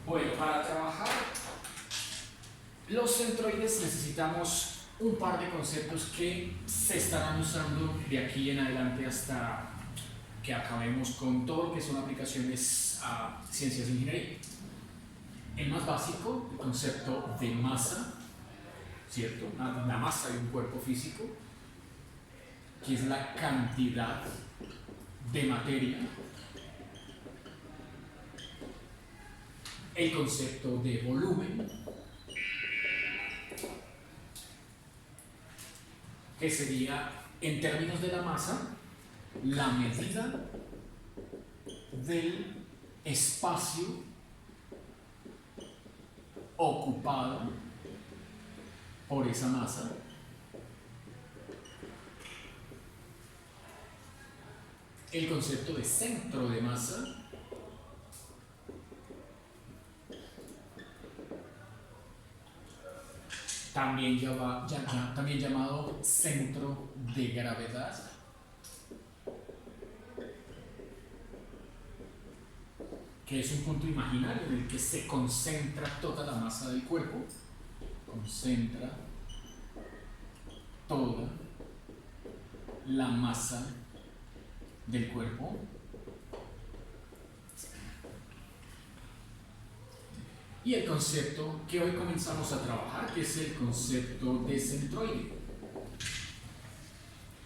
Bueno, para trabajar los centroides necesitamos un par de conceptos que se estarán usando de aquí en adelante hasta que acabemos con todo lo que son aplicaciones a ciencias de ingeniería. El más básico, el concepto de masa, ¿cierto? La masa de un cuerpo físico, que es la cantidad de materia. El concepto de volumen, que sería, en términos de la masa, la medida del espacio ocupado por esa masa. El concepto de centro de masa, también llamado centro de gravedad, que es un punto imaginario en el que se concentra toda la masa del cuerpo, concentra toda la masa del cuerpo. Y el concepto que hoy comenzamos a trabajar, que es el concepto de centroide,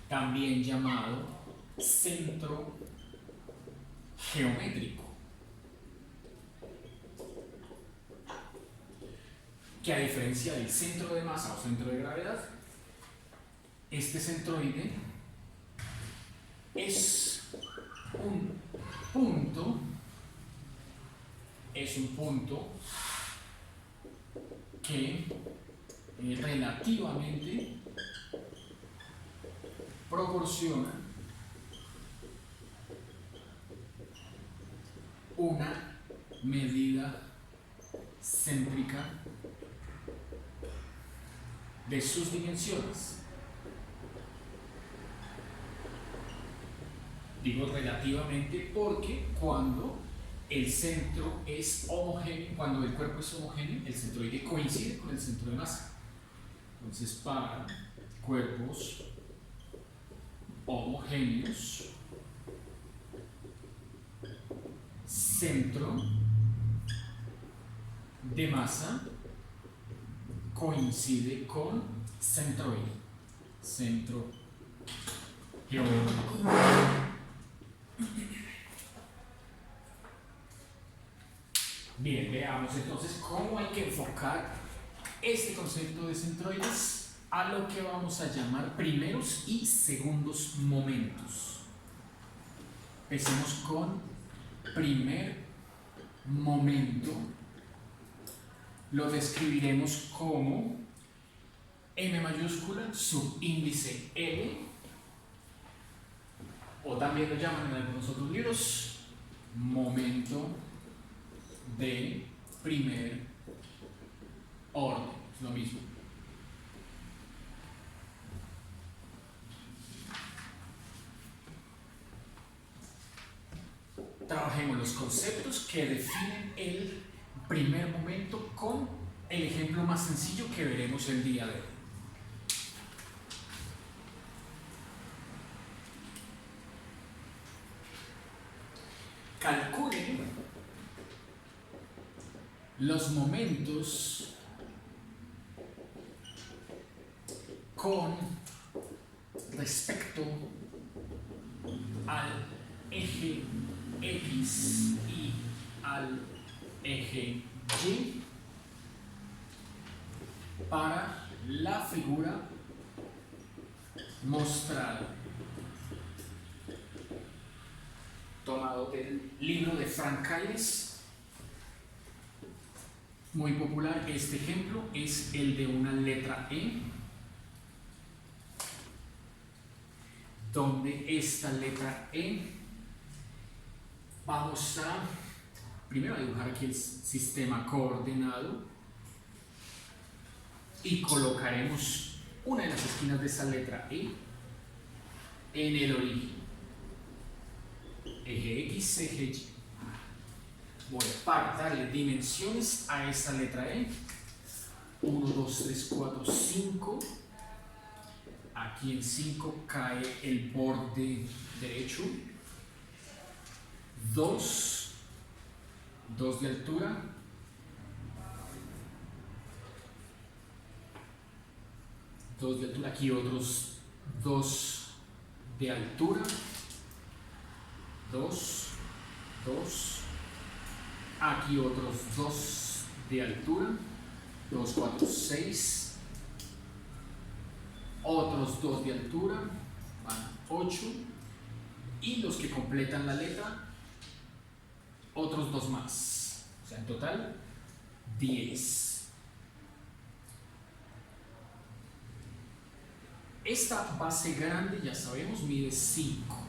también llamado centro geométrico, que a diferencia del centro de masa o centro de gravedad, este centroide es un punto que relativamente proporciona una medida céntrica de sus dimensiones. Digo relativamente porque cuando el centro es homogéneo, cuando el cuerpo es homogéneo, el centroide coincide con el centro de masa. Entonces, para cuerpos homogéneos, centro de masa coincide con centroide, centro geométrico. Bien, veamos entonces cómo hay que enfocar este concepto de centroides a lo que vamos a llamar primeros y segundos momentos. Empecemos con primer momento. Lo describiremos como M mayúscula, subíndice L, o también lo llaman en algunos otros libros momento de primer orden, es lo mismo. Trabajemos los conceptos que definen el primer momento con el ejemplo más sencillo que veremos el día de hoy. Calculen los momentos con respecto al eje X y al eje Y para la figura mostrada, tomado del libro de Frank Kayes, muy popular. Este ejemplo es el de una letra E, donde esta letra E vamos a primero a dibujar aquí el sistema coordenado y colocaremos una de las esquinas de esa letra E en el origen, eje X, eje Y. voy a darle dimensiones a esa letra E. 1, 2, 3, 4, 5. Aquí en 5 cae el borde derecho. 2 de altura. 2 de altura. Aquí otros 2 de altura. 2. Aquí otros 2 de altura. 2, 4, 6. Otros 2 de altura. Van 8. Y los que completan la letra, otros 2 más. O sea, en total, 10. Esta base grande, ya sabemos, mide 5.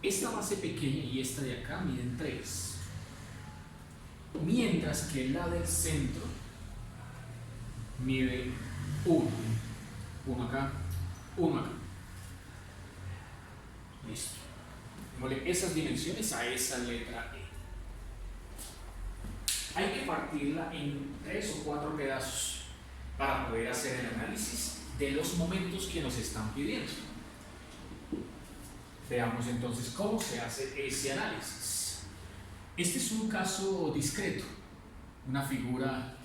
Esta base pequeña y esta de acá miden 3. Mientras que la del centro mide 1. 1 acá, 1 acá. Listo. Démosle esas dimensiones a esa letra E. Hay que partirla en 3 o 4 pedazos para poder hacer el análisis de los momentos que nos están pidiendo. Veamos entonces cómo se hace ese análisis. Este es un caso discreto, una figura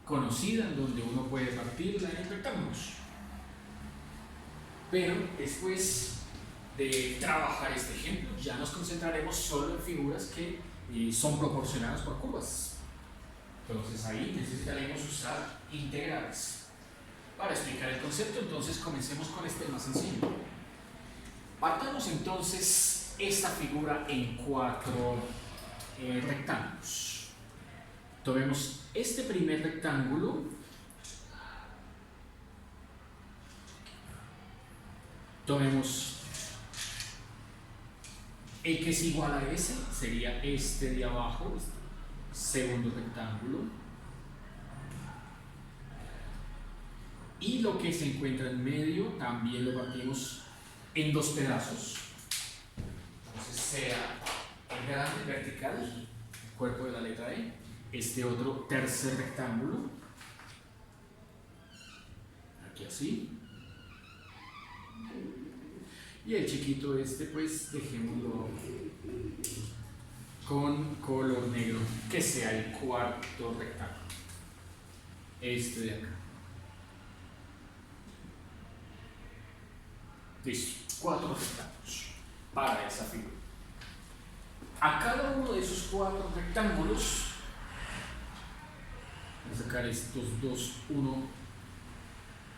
conocida en donde uno puede partirla en rectángulos. Pero después de trabajar este ejemplo, ya nos concentraremos solo en figuras que son proporcionadas por curvas. Entonces ahí necesitaremos usar integrales. Para explicar el concepto, entonces comencemos con este más sencillo. Partamos entonces esta figura en 4 rectángulos. Tomemos este primer rectángulo. Tomemos el que es igual a ese, sería este de abajo, este segundo rectángulo. Y lo que se encuentra en medio también lo partimos en 2 pedazos. Entonces sea el grande vertical, el cuerpo de la letra E, este otro tercer rectángulo, aquí así. Y el chiquito este pues dejémoslo con color negro, que sea el cuarto rectángulo, este de acá. Listo, 4 rectángulos para esa figura. A cada uno de esos 4 rectángulos voy a sacar estos 2, 1,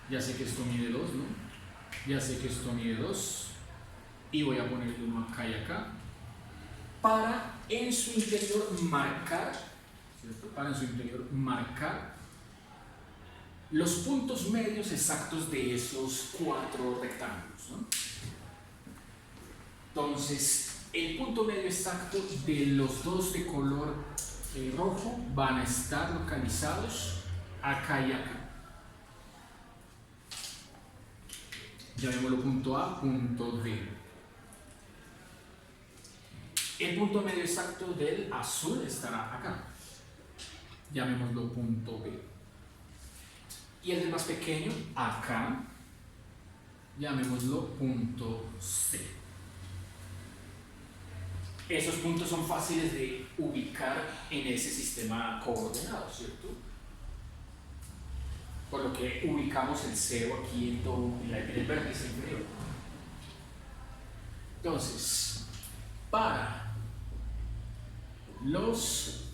ya sé que esto mide 2, ¿no? Ya sé que esto mide 2 y voy a ponerle uno acá y acá para en su interior marcar, ¿cierto? Para en su interior marcar los puntos medios exactos de esos 4 rectángulos, ¿no? Entonces, el punto medio exacto de los 2 de color rojo van a estar localizados acá y acá. Llamémoslo punto A, punto B. El punto medio exacto del azul estará acá. Llamémoslo punto B. Y el del más pequeño, acá, llamémoslo punto C. Esos puntos son fáciles de ubicar en ese sistema coordenado, ¿cierto? Por lo que ubicamos el 0 aquí en el vértice inferior. Entonces, para los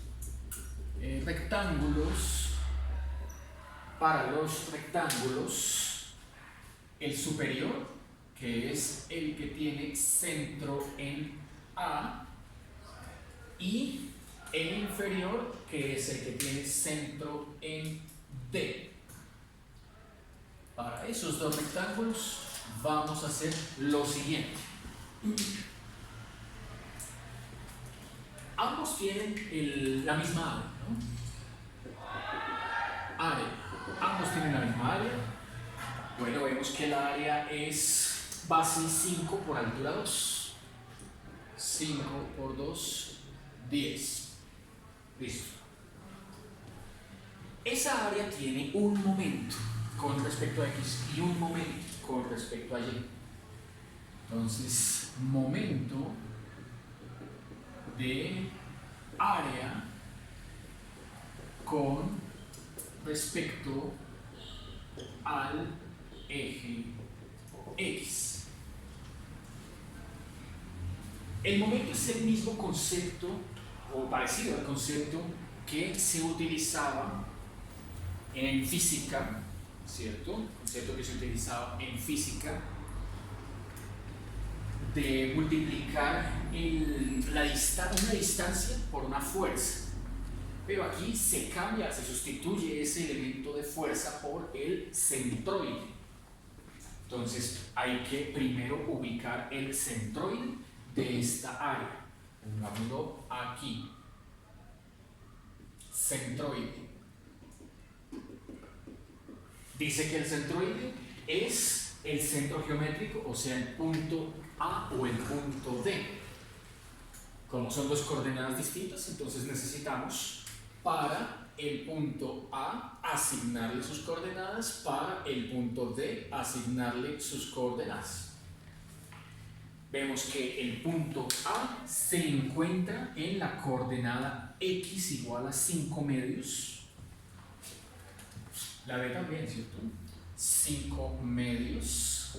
rectángulos, el superior, que es el que tiene centro en A, y el inferior, que es el que tiene centro en D. Para esos 2 rectángulos vamos a hacer lo siguiente. Ambos tienen la misma área, ¿no? Ambos tienen la misma área. Bueno, vemos que la área es base 5 por altura 2. 5 por 2, 10. Listo. Esa área tiene un momento con respecto a X y un momento con respecto a Y. Entonces, momento de área con respecto al eje X. El momento es el mismo concepto, o parecido al concepto que se utilizaba en física, ¿cierto? El concepto que se utilizaba en física de multiplicar una distancia por una fuerza. Pero aquí se cambia, se sustituye ese elemento de fuerza por el centroide. Entonces hay que primero ubicar el centroide de esta área. Pongámoslo aquí. Centroide. Dice que el centroide es el centro geométrico, o sea, el punto A o el punto D. Como son dos coordenadas distintas, entonces necesitamos para el punto A asignarle sus coordenadas, para el punto D asignarle sus coordenadas. Vemos que el punto A se encuentra en la coordenada X igual a 5 medios. La B también, ¿cierto? 5 medios.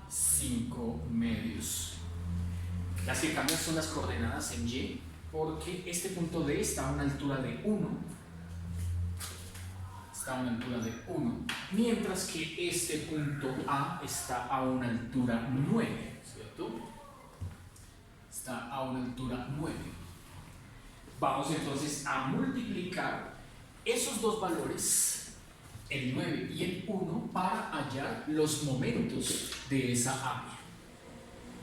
5 medios. Las que cambian son las coordenadas en Y, porque este punto D está a una altura de 1. Está a una altura de 1. Mientras que este punto A está a una altura 9, ¿cierto? Está a una altura 9. Vamos entonces a multiplicar esos dos valores, el 9 y el 1, para hallar los momentos de esa área.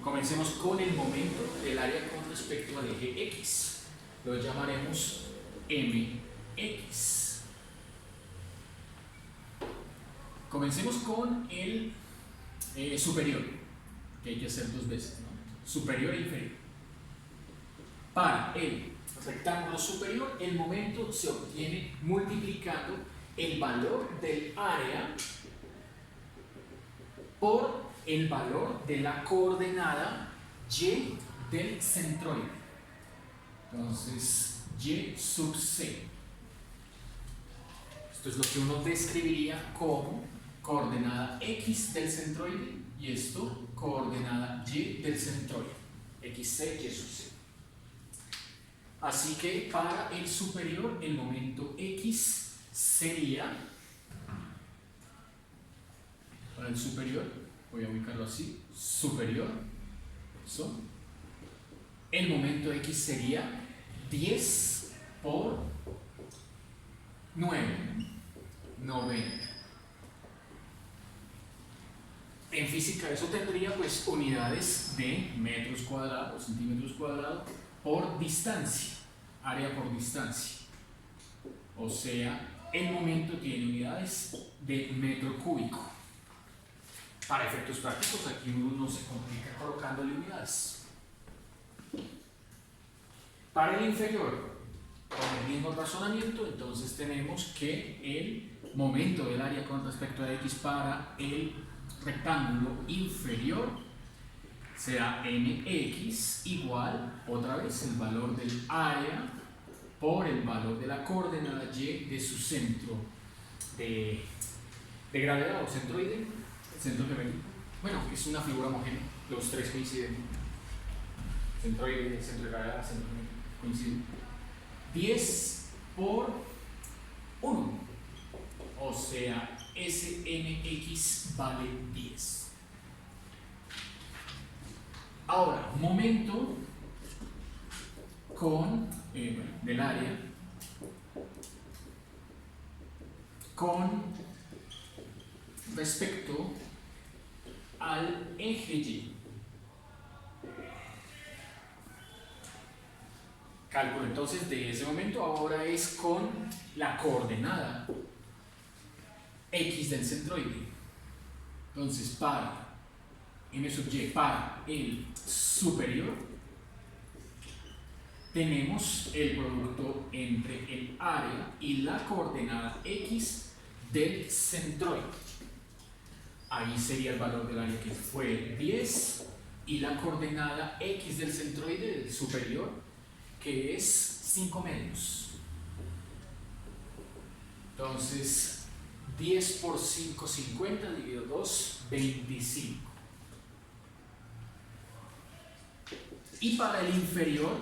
Comencemos con el momento del área con respecto al eje X. Lo llamaremos MX. Comencemos con el superior, que hay que hacer dos veces, ¿no? Superior e inferior. Para el rectángulo superior, el momento se obtiene multiplicando el valor del área por el valor de la coordenada Y del centroide. Entonces, Y sub C. Esto es lo que uno describiría como coordenada X del centroide y esto coordenada Y del centroide. XC, Y sub C. Así que para el superior, el momento X sería, para el superior, voy a ubicarlo así, superior, eso. El momento X sería 10 por 9, 90. En física eso tendría pues unidades de metros cuadrados, centímetros cuadrados por distancia, área por distancia. O sea, el momento tiene unidades de metro cúbico. Para efectos prácticos, aquí uno se complica colocándole unidades. Para el inferior, con el mismo razonamiento, entonces tenemos que el momento del área con respecto a X para el rectángulo inferior será MX igual, otra vez, el valor del área por el valor de la coordenada Y de su centro de gravedad o centroide. Centro geométrico. Bueno, es una figura homogénea, los tres coinciden. Centroide, centro de gravedad, centro geométrico coinciden. 10 por 1. O sea, SMX vale 10. Ahora, momento con del área con respecto al eje Y. Cálculo entonces de ese momento ahora es con la coordenada X del centroide. Entonces para M sub Y, para el superior, tenemos el producto entre el área y la coordenada X del centroide. Ahí sería el valor del área que fue 10 y la coordenada X del centroide superior, que es 5 medios. Entonces, 10 por 5, 50, dividido 2, 25. Y para el inferior,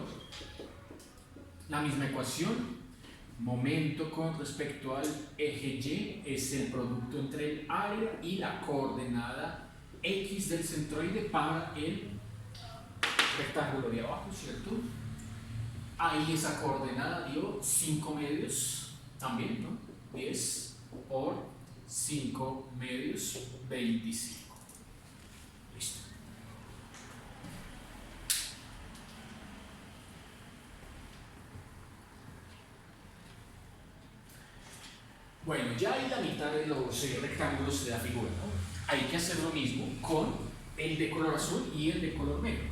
la misma ecuación. Momento con respecto al eje Y es el producto entre el área y la coordenada X del centroide para el rectángulo de abajo, ¿cierto? Ahí esa coordenada dio 5 medios también, ¿no? 10 por 5 medios, 25. Listo. Bueno, ya hay la mitad de los rectángulos de la figura, ¿no? Hay que hacer lo mismo con el de color azul y el de color negro.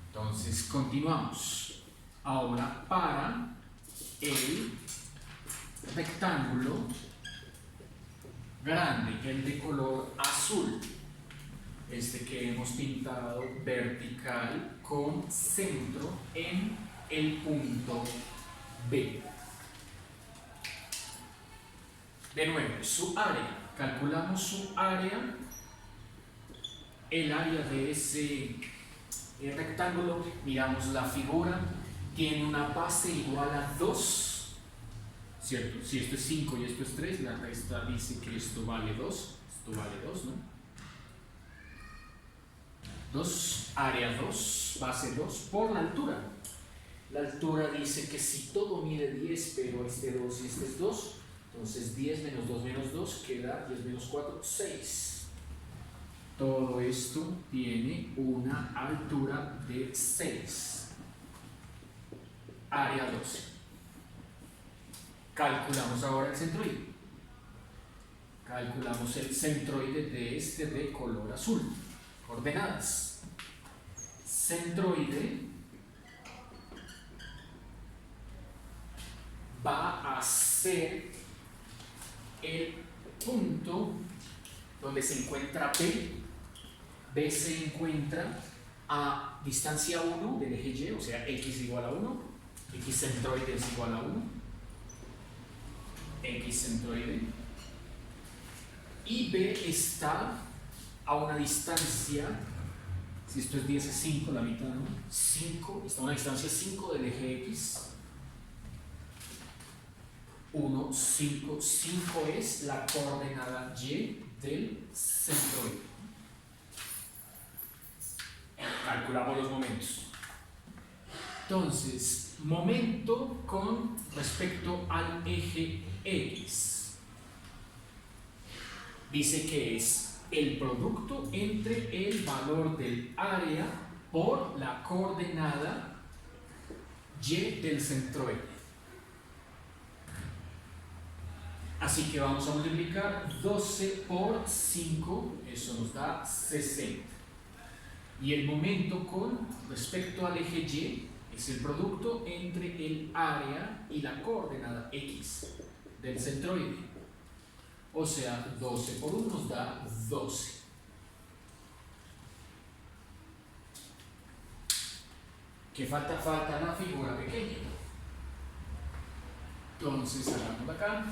Entonces, continuamos. Ahora, para el rectángulo grande, el de color azul, este que hemos pintado vertical con centro en el punto B. De nuevo, su área. Calculamos su área. El área de ese rectángulo, miramos la figura, tiene una base igual a 2, ¿cierto? Si esto es 5 y esto es 3, la resta dice que esto vale 2, esto vale 2, ¿no? 2, área 2, base 2, por la altura. La altura dice que si todo mide 10, pero este 2 y este es 2, entonces 10 menos 2 queda 10 menos 4, 6. Todo esto tiene una altura de 6. Área 12. Calculamos ahora el centroide. Calculamos el centroide de este de color azul. Coordenadas. Centroide va a ser el punto donde se encuentra B. B se encuentra a distancia 1 del eje Y, o sea, X igual a 1, X centroide es igual a 1, X centroide, y B está a una distancia, si esto es 10 es 5, la mitad, ¿no? 5, está a una distancia 5 del eje X, 1, 5, 5 es la coordenada Y del centroide. Calculamos los momentos. Entonces, momento con respecto al eje X. Dice que es el producto entre el valor del área por la coordenada Y del centroide. Así que vamos a multiplicar 12 por 5, eso nos da 60. Y el momento con respecto al eje Y es el producto entre el área y la coordenada X del centroide. O sea, 12 por 1 nos da 12. ¿Qué falta? Falta la figura pequeña. Entonces, hagamos acá.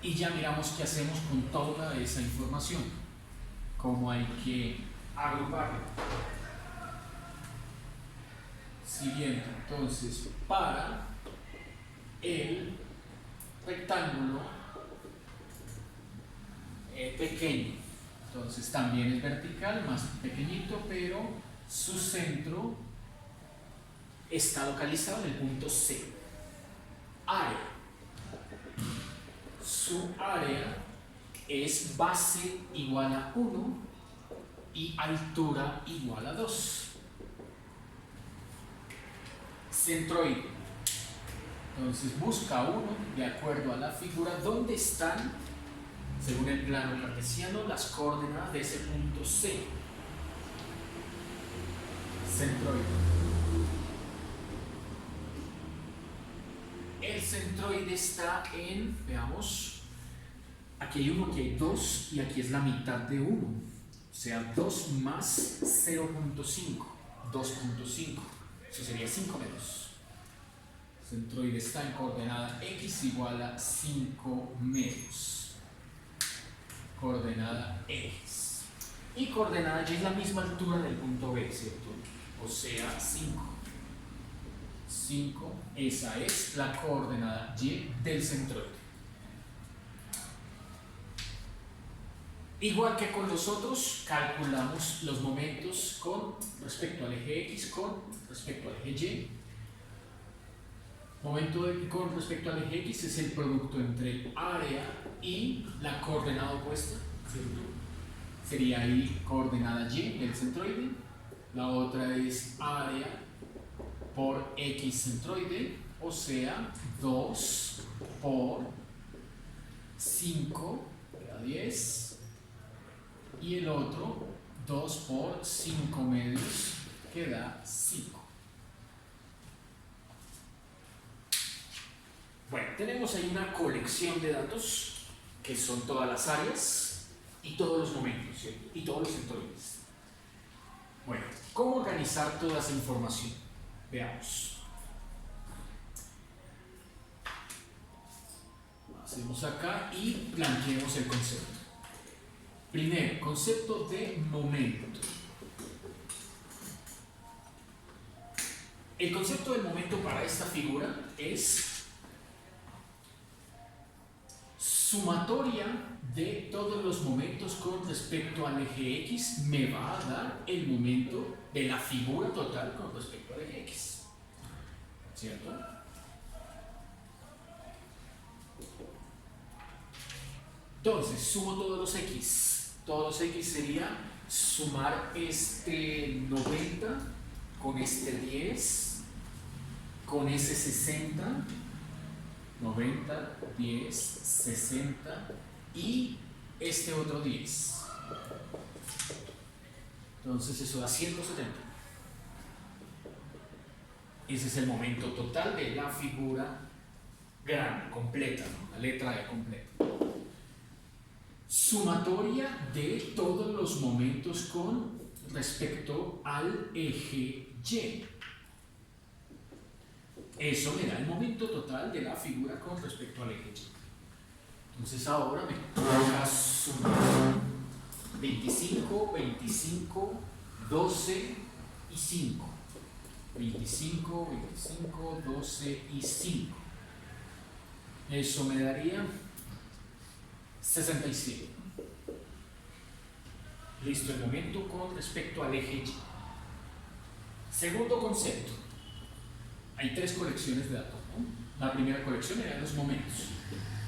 Y ya miramos qué hacemos con toda esa información. Cómo hay que agruparlo. Siguiente, entonces, para el rectángulo pequeño, entonces también es vertical, más pequeñito, pero su centro está localizado en el punto C. Área. Su área es base igual a 1 y altura igual a 2. Centroide. Entonces busca uno de acuerdo a la figura dónde están, según el plano cartesiano, las coordenadas de ese punto C. Centroide. el centroide está en, veamos, aquí hay 1, aquí hay 2 y aquí es la mitad de 1. O sea, 2 más 0.5, 2.5. Eso sería 5 medios. El centroide está en coordenada x igual a 5 medios. Coordenada x. Y coordenada y es la misma altura del punto B, ¿cierto? O sea, 5. 5, esa es la coordenada y del centroide. Igual que con los otros, calculamos los momentos con respecto al eje X, con respecto al eje Y. Momento con respecto al eje X es el producto entre el área y la coordenada opuesta, ¿cierto? Sería ahí coordenada Y del centroide. La otra es área por X centroide, o sea, 2 por 5, queda 10. Y el otro, 2 por 5 medios, que da 5. Bueno, tenemos ahí una colección de datos, que son todas las áreas y todos los momentos, ¿cierto? Y todos los centroides. Bueno, ¿cómo organizar toda esa información? Veamos. Hacemos acá y planteemos el concepto. Primero, concepto de momento. El concepto del momento para esta figura es sumatoria de todos los momentos con respecto al eje X me va a dar el momento de la figura total con respecto al eje X. ¿Cierto? Entonces, sumo todos los X. Todos los X sería sumar este 90 con este 10, con ese 60, 90, 10, 60 y este otro 10. Entonces eso da 170. Ese es el momento total de la figura grande, completa, ¿no? La letra E completa. Sumatoria de todos los momentos con respecto al eje Y. Eso me da el momento total de la figura con respecto al eje Y. Entonces ahora me toca sumar 25, 25, 12 y 5. 25, 25, 12 y 5. Eso me daría 67. Listo el momento con respecto al eje Y. Segundo concepto. Hay 3 colecciones de datos, ¿no? La primera colección eran los momentos.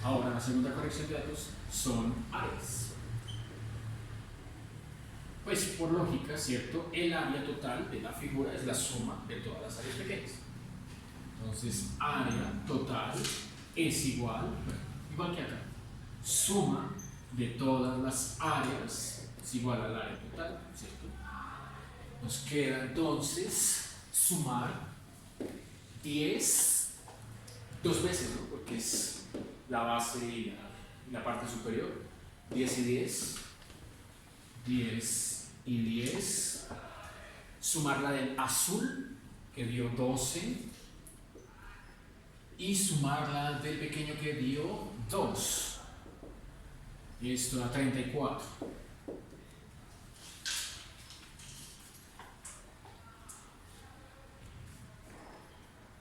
Ahora la segunda colección de datos son áreas. Pues por lógica, ¿cierto? El área total de la figura es la suma de todas las áreas pequeñas. Entonces, área total es igual, bueno, igual que acá. Suma de todas las áreas es igual al área total, ¿cierto? Nos queda entonces sumar 10 dos veces, ¿no? Porque es la base y la parte superior. 10 y 10, 10 y 10. Sumar la del azul, que dio 12, y sumar la del pequeño que dio 2. Esto da 34.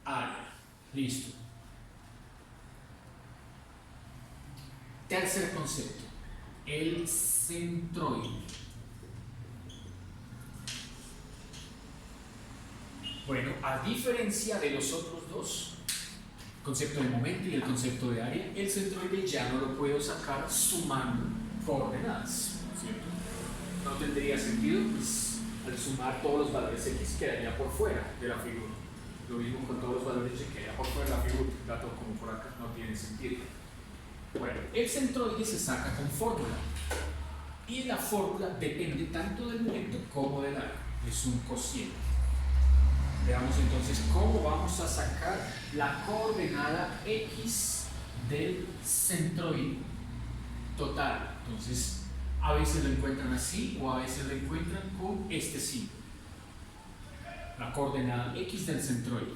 Área. Listo. Tercer concepto. El centroide. Bueno, a diferencia de los otros dos, el concepto de momento y el concepto de área, el centroide ya no lo puedo sacar sumando coordenadas, ¿cierto? No tendría sentido, pues al sumar todos los valores X quedaría por fuera de la figura. Lo mismo con todos los valores Y quedaría por fuera de la figura, un dato como por acá no tiene sentido. Bueno, el centroide se saca con fórmula y la fórmula depende tanto del momento como del área, es un cociente. Veamos entonces cómo vamos a sacar la coordenada X del centroide total. Entonces, a veces lo encuentran así o a veces lo encuentran con este símbolo. La coordenada X del centroide.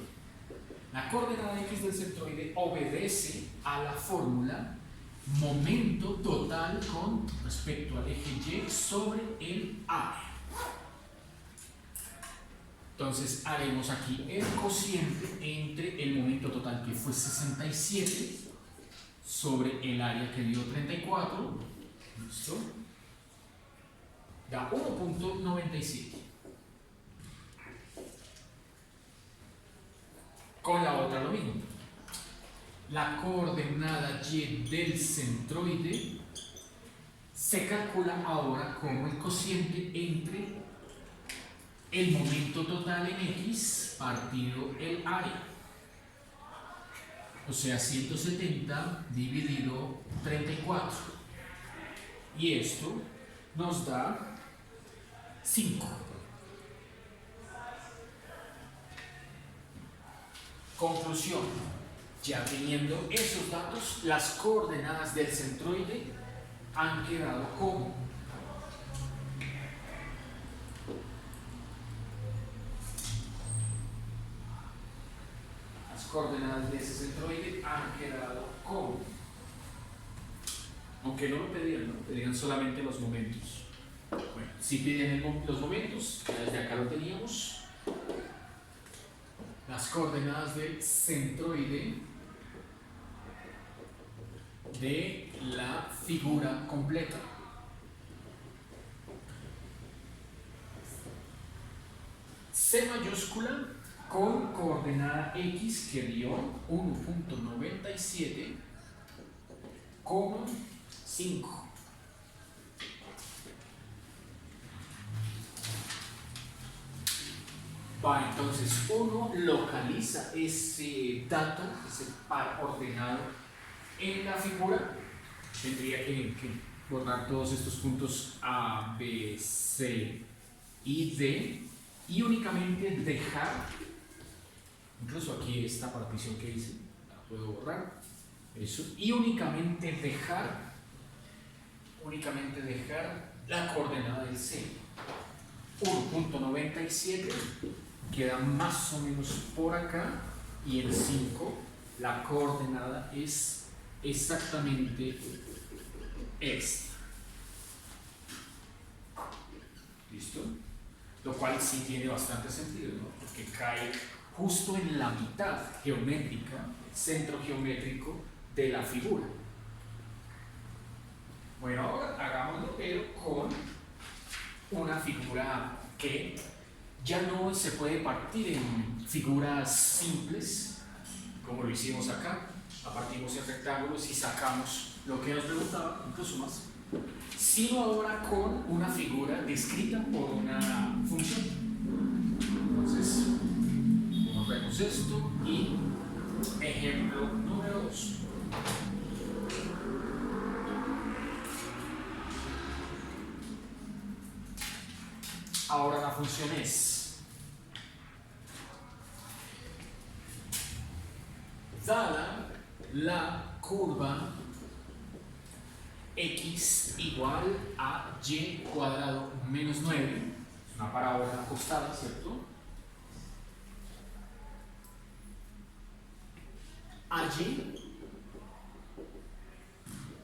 La coordenada X del centroide obedece a la fórmula momento total con respecto al eje Y sobre el área. Entonces haremos aquí el cociente entre el momento total, que fue 67, sobre el área que dio 34. ¿Listo? Da 1.97. Con la otra lo mismo. La coordenada Y del centroide se calcula ahora como el cociente entre el momento total en X partido el área. O sea, 170 dividido 34. Y esto nos da 5. Conclusión. Ya teniendo esos datos, las coordenadas del centroide han quedado como coordenadas de ese centroide han quedado como, aunque no lo pedían solamente los momentos. Bueno, si piden los momentos, ya desde acá lo teníamos. Las coordenadas del centroide de la figura completa. C mayúscula con coordenada X que dio 1.97, 5. Va, entonces uno localiza ese dato, ese par ordenado en la figura. Tendría que borrar todos estos puntos A, B, C y D y únicamente dejar, incluso aquí esta partición que hice, la puedo borrar, eso, y únicamente dejar la coordenada del C. 1.97 queda más o menos por acá, y el 5, la coordenada es exactamente esta. ¿Listo? Lo cual sí tiene bastante sentido, ¿no? Porque cae justo en la mitad geométrica, centro geométrico de la figura. Bueno, ahora hagámoslo, pero con una figura que ya no se puede partir en figuras simples, como lo hicimos acá. La partimos en rectángulos y sacamos lo que nos preguntaba, incluso más, sino ahora con una figura descrita por una función. Entonces, nos vemos esto y ejemplo número 2. Ahora la función es, dada la curva x igual a y cuadrado menos 9, una parábola ajustada, ¿cierto? Allí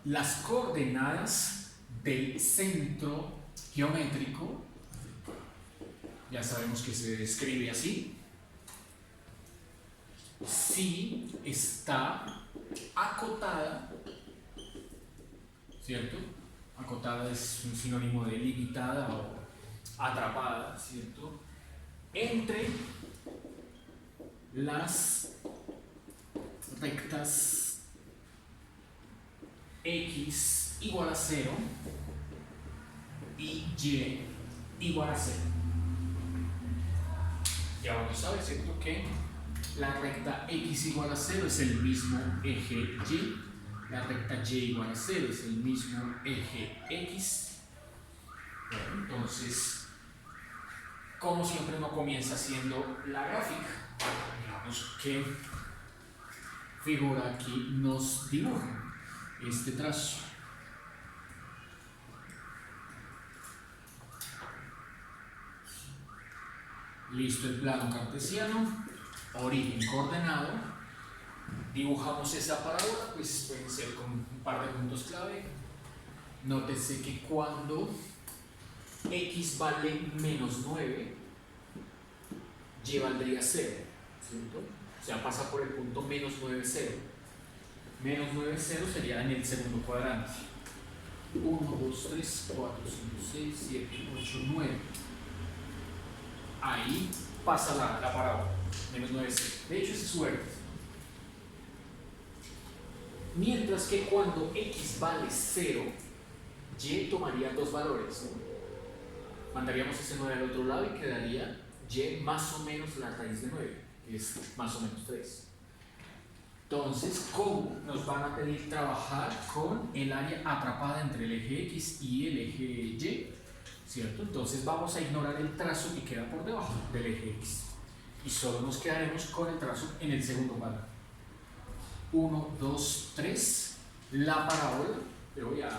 las coordenadas del centro geométrico, ya sabemos que se describe así, si está acotada, ¿cierto? Acotada es un sinónimo de limitada o atrapada, ¿cierto? Entre las rectas x igual a 0 y y igual a 0. Ya uno sabe, ¿cierto?, que la recta x igual a 0 es el mismo eje y, la recta y igual a 0 es el mismo eje x. Bueno, entonces, como siempre, uno comienza haciendo la gráfica. Digamos que figura aquí nos dibuja este trazo. Listo el plano cartesiano, origen coordenado, dibujamos esa parábola, pues pueden ser con un par de puntos clave. Nótese que cuando x vale menos 9, y valdría 0, ¿cierto? O sea, pasa por el punto menos 9, 0. Menos 9, 0 sería en el segundo cuadrante. 1, 2, 3, 4, 5, 6, 7, 8, 9. Ahí pasa la parábola, menos 9, 0. De hecho, ese es su vértice. Mientras que cuando x vale 0, y tomaría dos valores, ¿no? Mandaríamos ese 9 al otro lado y quedaría y más o menos la raíz de 9, que es más o menos 3. Entonces, ¿cómo nos van a pedir trabajar con el área atrapada entre el eje X y el eje Y? ¿Cierto? Entonces vamos a ignorar el trazo que queda por debajo del eje X y solo nos quedaremos con el trazo en el segundo cuadrante. 1, 2, 3. La parábola, le voy a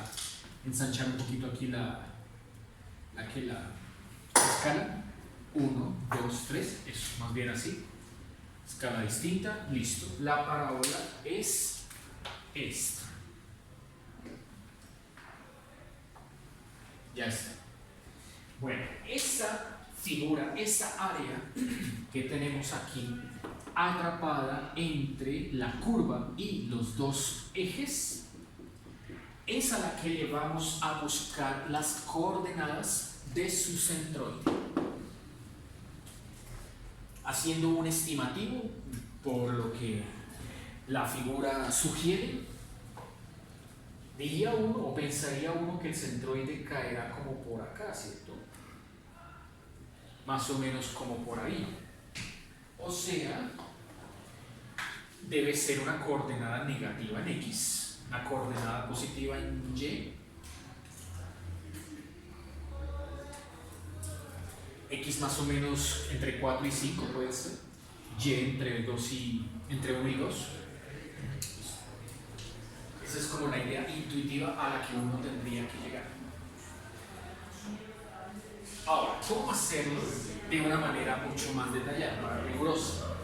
ensanchar un poquito aquí la escala. 1, 2, 3, eso, más bien así. Escala distinta, listo. La parábola es esta. Ya está. Bueno, esa figura, esa área que tenemos aquí atrapada entre la curva y los dos ejes, es a la que le vamos a buscar las coordenadas de su centroide. Haciendo un estimativo, por lo que la figura sugiere, diría uno o pensaría uno que el centroide caerá como por acá, ¿cierto? Más o menos como por ahí. O sea, debe ser una coordenada negativa en X, una coordenada positiva en Y. X más o menos entre 4 y 5 puede ser, Y entre 1 y 2. Esa es como la idea intuitiva a la que uno tendría que llegar. Ahora, ¿cómo hacerlo de una manera mucho más detallada, más rigurosa?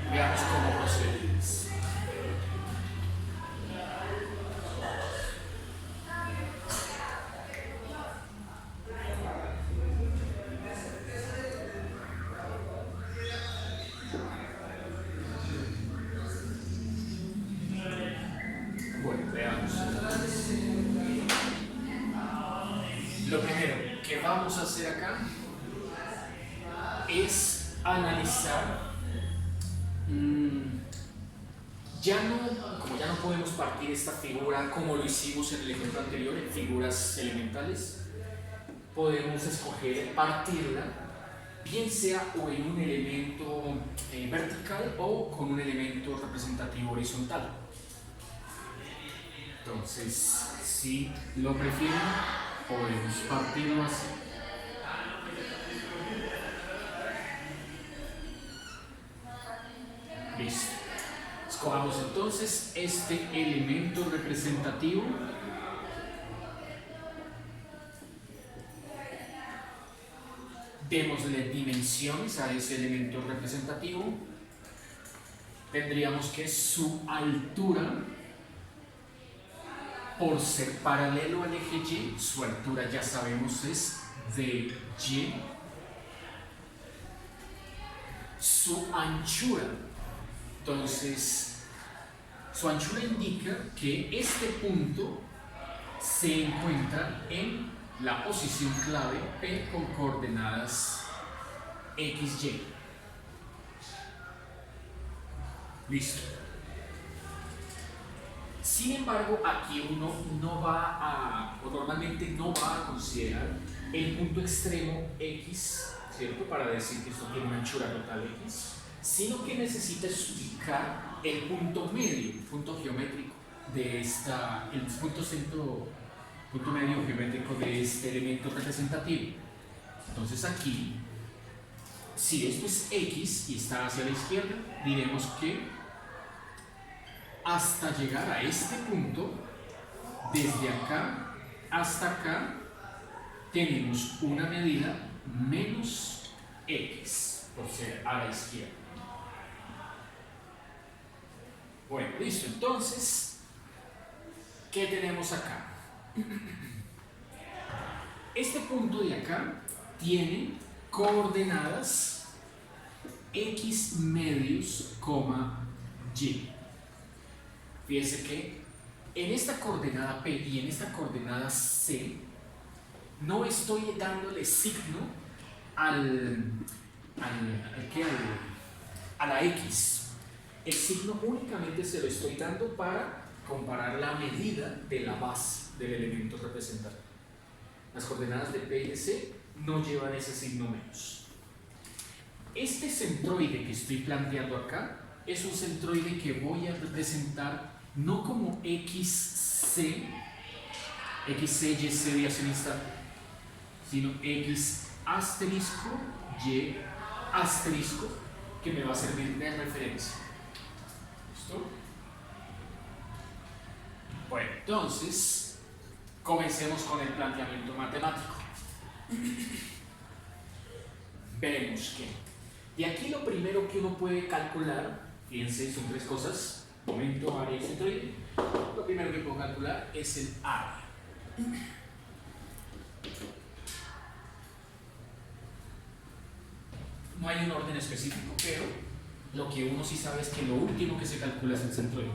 Veamos cómo procedemos. Bueno, veamos. Lo primero que vamos a hacer acá es analizar, como ya no podemos partir esta figura como lo hicimos en el ejemplo anterior, en figuras elementales, podemos escoger partirla, bien sea o en un elemento vertical o con un elemento representativo horizontal. Entonces, si lo prefieren, podemos partirlo así. Listo. Escogamos entonces este elemento representativo. Démosle dimensiones a ese elemento representativo. Tendríamos que su altura, por ser paralelo al eje Y, su altura ya sabemos es de Y. Su anchura, entonces, su anchura indica que este punto se encuentra en la posición clave P con coordenadas XY. Listo. Sin embargo, aquí uno no va a, o normalmente no va a considerar el punto extremo X, ¿cierto? Para decir que esto tiene una anchura total X, sino que necesita ubicar el punto medio, el punto geométrico de el punto medio geométrico de este elemento representativo. Entonces aquí, si esto es X y está hacia la izquierda, diremos que hasta llegar a este punto, desde acá hasta acá, tenemos una medida menos x, por ser a la izquierda. Bueno, listo. Entonces, ¿qué tenemos acá? Este punto de acá tiene coordenadas x medios, y. Fíjense que en esta coordenada P y en esta coordenada C no estoy dándole signo a la X. El signo únicamente se lo estoy dando para comparar la medida de la base del elemento representativo. Las coordenadas de P y de C no llevan ese signo menos. Este centroide que estoy planteando acá es un centroide que voy a representar no como XC, YC de hace un instante, sino X asterisco, Y asterisco, que me va a servir de referencia. ¿Listo? Bueno, entonces, comencemos con el planteamiento matemático. Veremos que de aquí lo primero que uno puede calcular, fíjense, son tres cosas: momento, área y centroide. Lo primero que puedo calcular es el área. No hay un orden específico, pero lo que uno sí sabe es que lo último que se calcula es el centroide.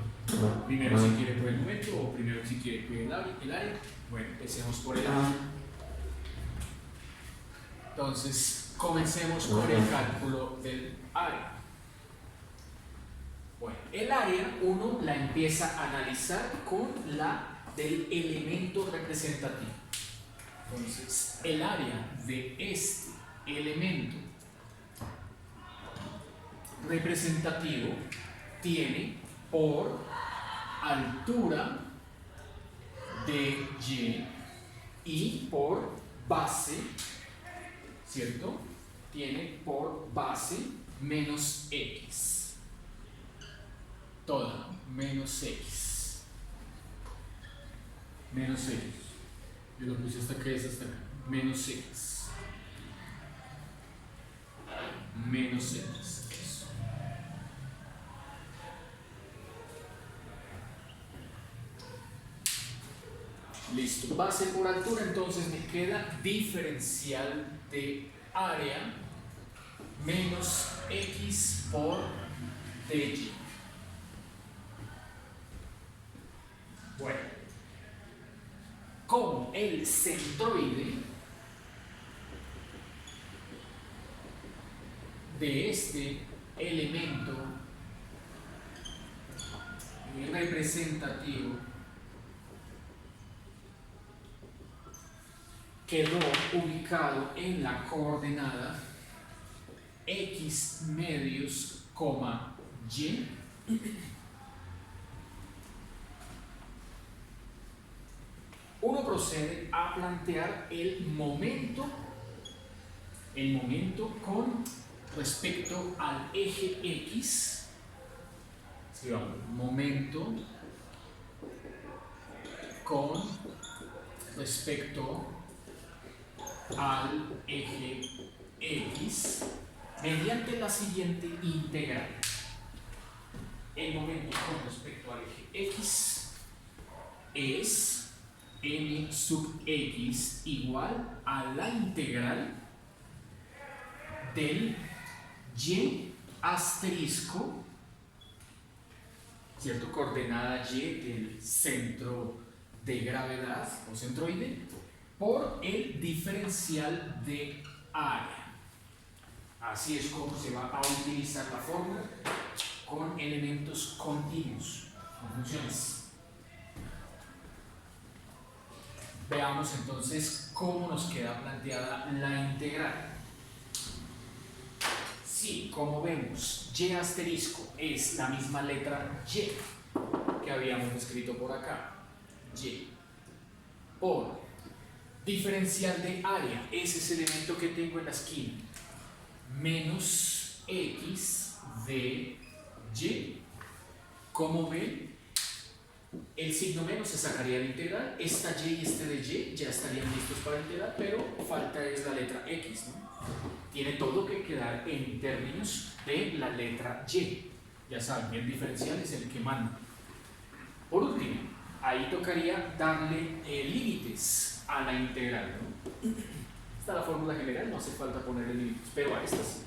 Primero si quiere por el momento o primero si quiere por el área. Bueno, empecemos por el área. Entonces, comencemos con el cálculo del área. Bueno, el área uno la empieza a analizar con la del elemento representativo. Entonces, el área de este elemento representativo tiene por altura de y por base, ¿cierto? Tiene por base menos x. Toda, menos x. Menos x. Yo lo puse hasta acá, es hasta acá. Menos x. Menos x. Eso. Listo. Base por altura, entonces me queda diferencial de área menos x por dy. Bueno, como el centroide de este elemento representativo quedó ubicado en la coordenada x medios, y, uno procede a plantear el momento con respecto al eje X. Escribamos momento con respecto al eje X mediante la siguiente integral. El momento con respecto al eje X es m sub x igual a la integral del y asterisco, ¿cierto? Coordenada y del centro de gravedad o centroide por el diferencial de área. Así es como se va a utilizar la fórmula con elementos continuos, con funciones. Veamos entonces cómo nos queda planteada la integral. Si, como vemos, y asterisco es la misma letra y que habíamos escrito por acá, y, por diferencial de área, es ese elemento que tengo en la esquina, menos x de y, como ven, el signo menos se sacaría de integral, esta y y este de y ya estarían listos para integrar, pero falta es la letra x, ¿no? Tiene todo que quedar en términos de la letra y. Ya saben, el diferencial es el que manda. Por último, ahí tocaría darle límites a la integral, ¿no? Esta es la fórmula general, no hace falta ponerle límites, pero a esta sí.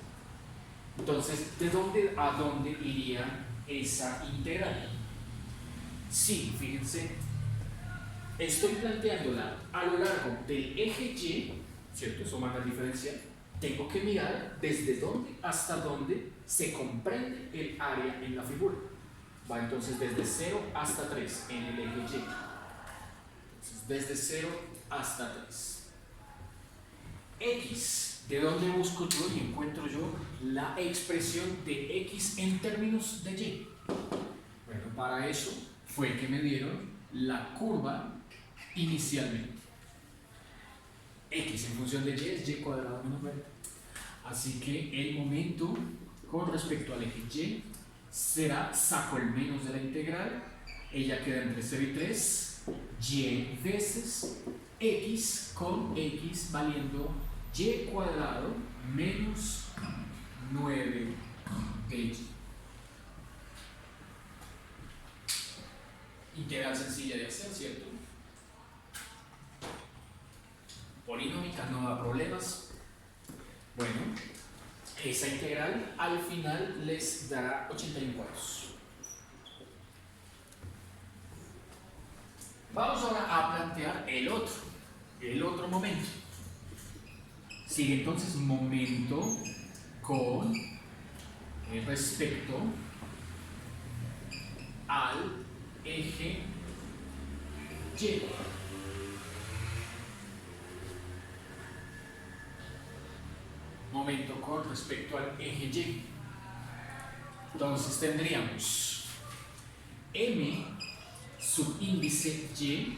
Entonces, ¿de dónde a dónde iría esa integral? Sí, fíjense, estoy planteándola a lo largo del eje y, ¿cierto? Eso manda el diferencial. Tengo que mirar desde dónde hasta dónde se comprende el área en la figura. Va entonces desde 0 hasta 3 en el eje y. Entonces, desde 0 hasta 3. X, ¿de dónde busco yo y encuentro yo la expresión de x en términos de y? Bueno, para eso fue que me dieron la curva inicialmente. X en función de y es y cuadrado menos b. Así que el momento con respecto al eje y será, saco el menos de la integral, ella queda entre 0 y 3, y veces x con x valiendo y cuadrado menos 9 de y. Integral sencilla de hacer, ¿cierto? Polinómica, no da problemas. Bueno, esa integral al final les dará 81 cuartos. Vamos ahora a plantear el otro momento. Sigue entonces momento con respecto al eje y. Momento con respecto al eje y. Entonces tendríamos m subíndice y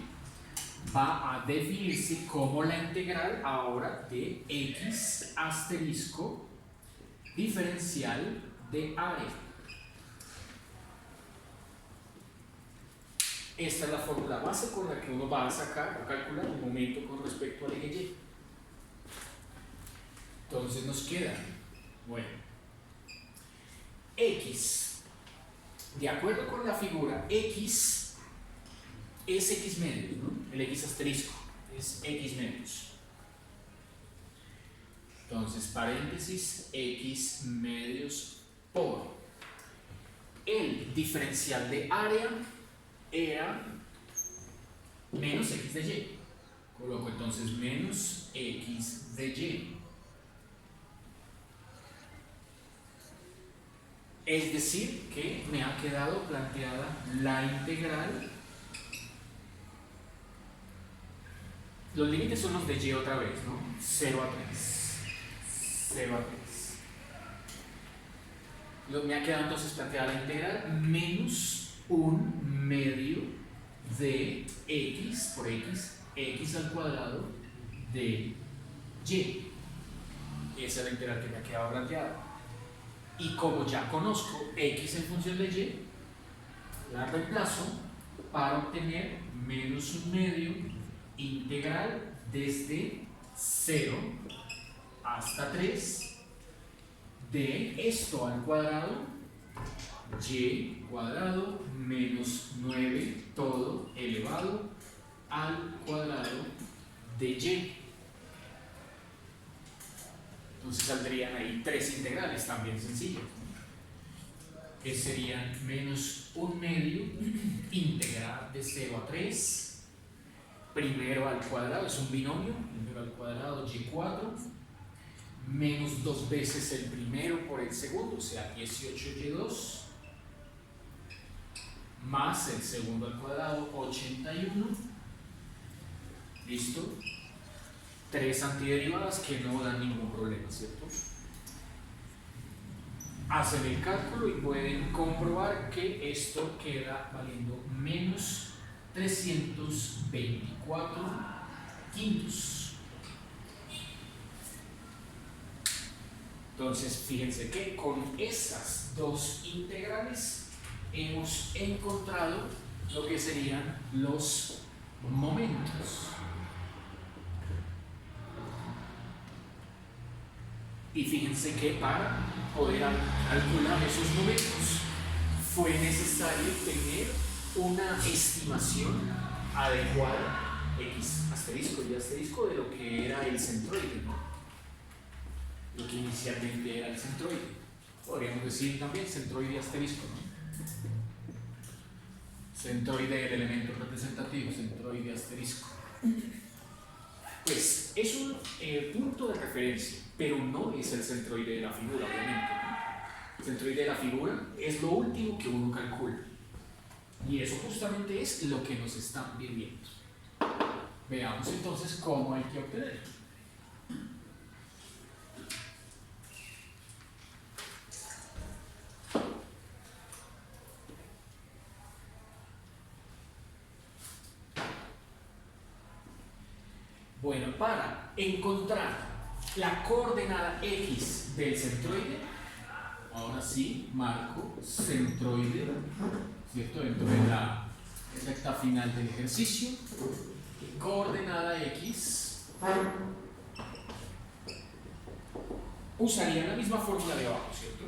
va a definirse como la integral ahora de x asterisco diferencial de área. Esta es la fórmula base con la que uno va a sacar o calcular el momento con respecto al eje y. Entonces nos queda, bueno, x, de acuerdo con la figura, x es x medios, ¿no? El x asterisco es x medios. Entonces, paréntesis, x medios por el diferencial de área era menos x de y. Coloco entonces menos x de y. Es decir, que me ha quedado planteada la integral. Los límites son los de y otra vez, ¿no? 0 a 3. 0 a 3. Me ha quedado entonces planteada la integral menos un medio de x por x, x al cuadrado de y. Esa es la integral que me ha quedado planteada. Y como ya conozco x en función de y, la reemplazo para obtener menos un medio integral desde 0 hasta 3 de esto al cuadrado, y cuadrado menos 9 todo elevado al cuadrado de y. Entonces saldrían ahí tres integrales también sencillas, ¿no? Que serían menos un medio integral de 0 a 3, primero al cuadrado, es un binomio, primero al cuadrado y4, menos dos veces el primero por el segundo, o sea 18y2, más el segundo al cuadrado, 81, ¿listo? Tres antiderivadas que no dan ningún problema, ¿cierto? Hacen el cálculo y pueden comprobar que esto queda valiendo menos 324 quintos. Entonces, fíjense que con esas dos integrales hemos encontrado lo que serían los momentos. Y fíjense que para poder calcular esos momentos fue necesario tener una estimación adecuada, X asterisco y asterisco, de lo que era el centroide, ¿no? Lo que inicialmente era el centroide. Podríamos decir también centroide y asterisco, ¿no? Centroide del elemento representativo, centroide asterisco. Pues es un punto de referencia, pero no es el centroide de la figura, obviamente, ¿no? El centroide de la figura es lo último que uno calcula. Y eso justamente es lo que nos están pidiendo. Veamos entonces cómo hay que obtenerlo. Bueno, para encontrar la coordenada X del centroide, ahora sí marco centroide, ¿cierto? Dentro de la recta final del ejercicio, coordenada X, usaría la misma fórmula de abajo, ¿cierto?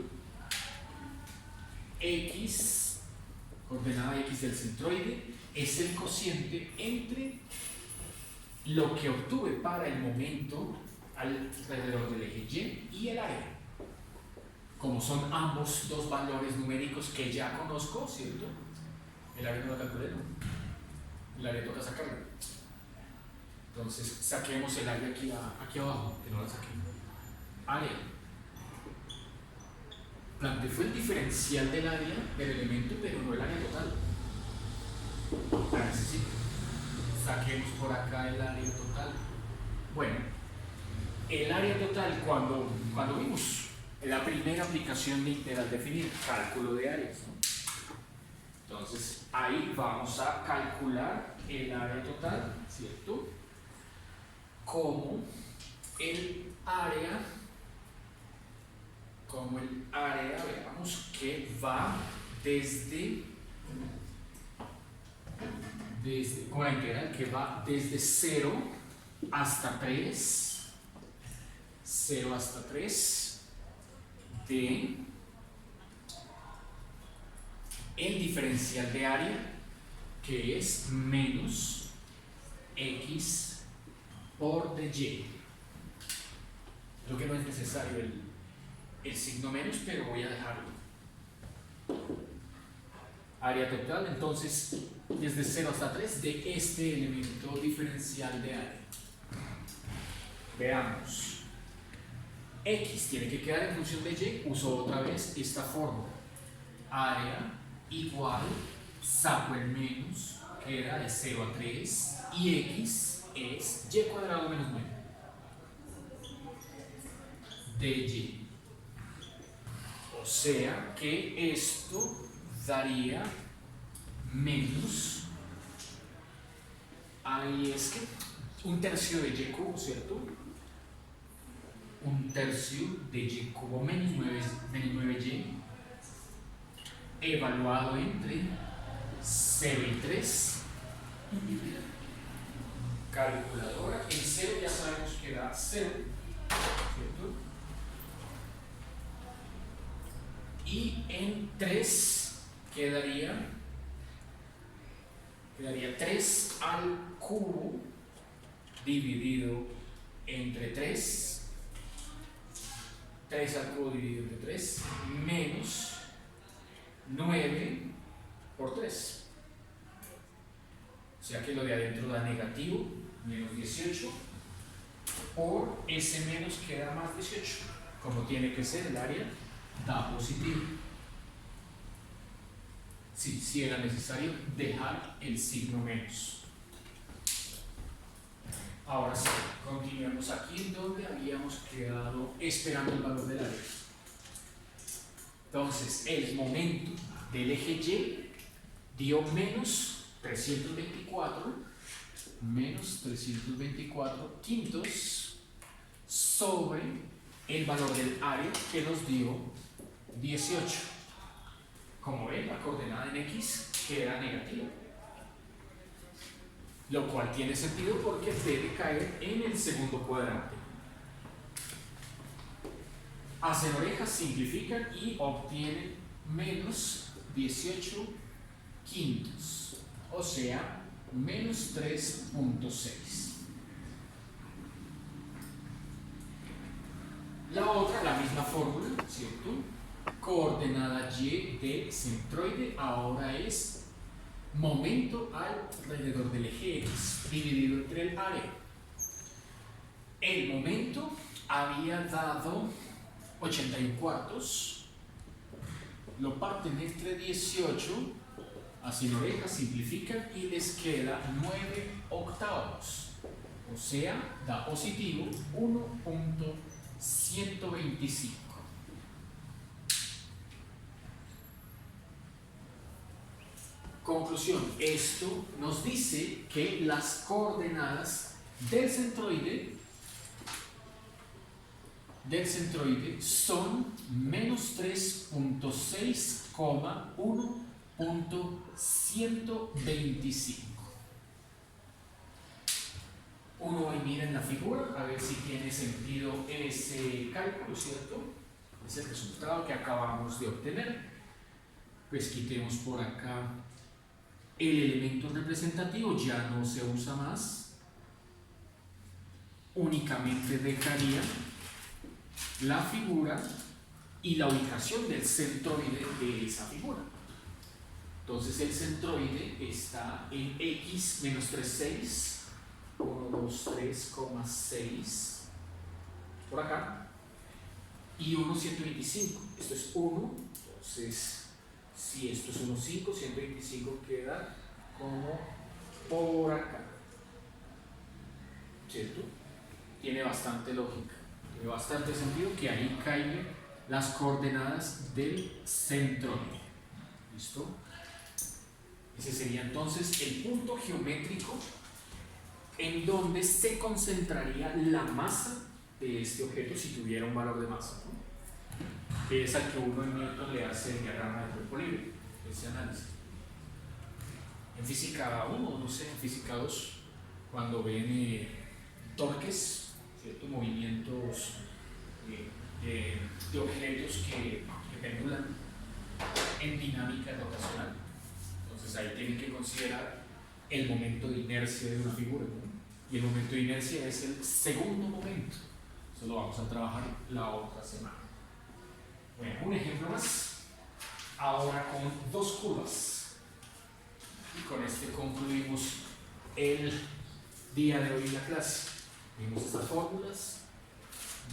X, coordenada X del centroide, es el cociente entre lo que obtuve para el momento alrededor del eje Y y el área. Como son ambos dos valores numéricos que ya conozco, ¿cierto? El área no la calculé, ¿no? El área toca sacarla. Entonces saquemos el área aquí abajo, que no la saqué. Área. Fue el diferencial del área del elemento, pero no el área total. La necesito. Saquemos por acá el área total. Bueno, el área total, cuando vimos la primera aplicación de integral definida, cálculo de áreas, ¿no? Entonces ahí vamos a calcular el área total, ¿cierto? Como el área, veamos que va desde con la integral que va desde 0 hasta 3, 0 hasta 3 de el diferencial de área, que es menos X por dy. Creo que no es necesario el signo menos, pero voy a dejarlo. Área total, entonces, desde 0 hasta 3 de este elemento diferencial de área. Veamos. X tiene que quedar en función de Y, uso otra vez esta fórmula. Área igual, saco el menos, queda de 0 a 3, y X es Y cuadrado menos 9. De Y. O sea que esto daría menos, ahí es que un tercio de y cubo, ¿cierto? Un tercio de y cubo menos 9y, evaluado entre 0 y 3. Calculadora, en 0 ya sabemos que da 0, ¿cierto? Y en 3 quedaría 3 al cubo dividido entre 3, 3 al cubo dividido entre 3, menos 9 por 3. O sea que lo de adentro da negativo, menos 18, por ese menos queda más 18. Como tiene que ser, el área da positivo. Sí era necesario dejar el signo menos. Ahora sí, continuemos aquí en donde habíamos quedado esperando el valor del área. Entonces, el momento del eje Y dio menos 324 quintos sobre el valor del área, que nos dio 18. Como ven, la coordenada en X queda negativa. lo cual tiene sentido porque debe caer en el segundo cuadrante. Hacen orejas, simplifican y obtienen menos 18 quintos, o sea, menos 3.6. La otra, la misma fórmula, ¿cierto? Coordenada y del centroide ahora es momento alrededor del eje X dividido entre el área. El momento había dado 81 cuartos, lo parten entre 18, hacen orejas, simplifican y les queda 9 octavos, o sea, da positivo 1.125. Conclusión, esto nos dice que las coordenadas del centroide son menos 3.6,1.125. Uno ahí mira en la figura a ver si tiene sentido ese cálculo, ¿cierto? Es el resultado que acabamos de obtener. Pues quitemos por acá el elemento representativo, ya no se usa más. Únicamente dejaría la figura y la ubicación del centroide de esa figura. Entonces el centroide está en X menos 3,6, 1, 2, 3,6 por acá, y 1,125. Esto es 1, entonces si esto es 1,5, 125 queda como por acá, ¿cierto? Tiene bastante lógica, tiene bastante sentido que ahí caigan las coordenadas del centroide. ¿Listo? Ese sería entonces el punto geométrico en donde se concentraría la masa de este objeto si tuviera un valor de masa, ¿no? Que es al que uno en Newton le hace el diagrama de cuerpo libre, ese análisis. En física 1, no sé, en física 2, cuando ven torques, ¿cierto? Movimientos de objetos que pendulan en dinámica rotacional, entonces ahí tienen que considerar el momento de inercia de una figura, ¿no? Y el momento de inercia es el segundo momento. Eso lo vamos a trabajar la otra semana. Bueno, un ejemplo más, ahora con dos curvas. Y con este concluimos el día de hoy la clase. Vimos estas fórmulas,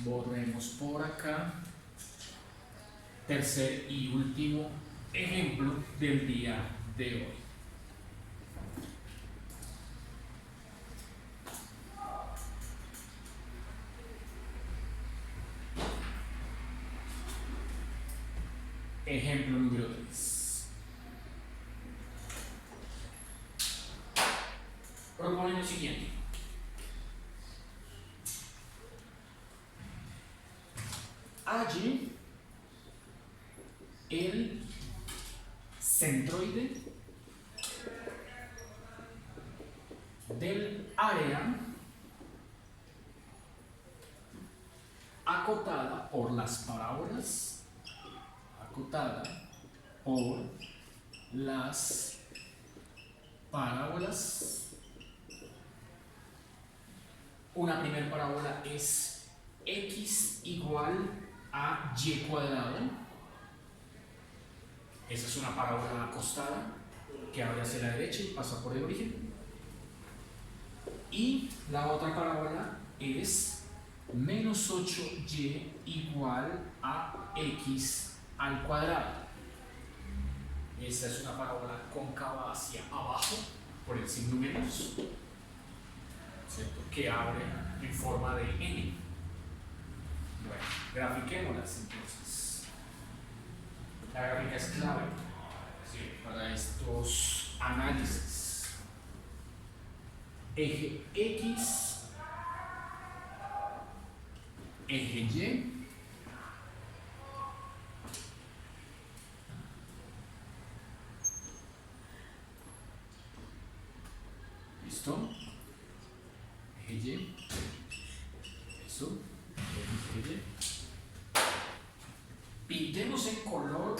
borremos por acá. Tercer y último ejemplo del día de hoy. Ejemplo número 3. Propone lo siguiente. Allí el centroide del área acotada por las parábolas, una primera parábola es x igual a y cuadrado. Esa es una parábola acostada que abre hacia la derecha y pasa por el origen. Y la otra parábola es menos 8y igual a x al cuadrado. Esa es una parábola cóncava hacia abajo por el signo menos, ¿cierto? Que abre en forma de n. Bueno, grafiquémoslas entonces. La gráfica es clave, ¿sí?, para estos análisis. Eje X, eje Y, ¿Listo? Eje Y. Eso. Eje Y. Pintemos en color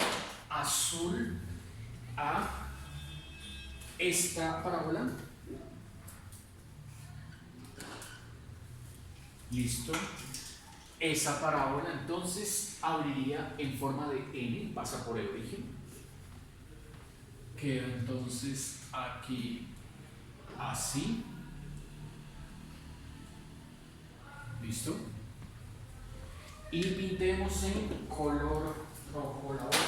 azul a esta parábola. Listo. Esa parábola entonces abriría en forma de N, pasa por el origen. Queda entonces aquí así. ¿Listo? Y pintemos en color rojo la otra.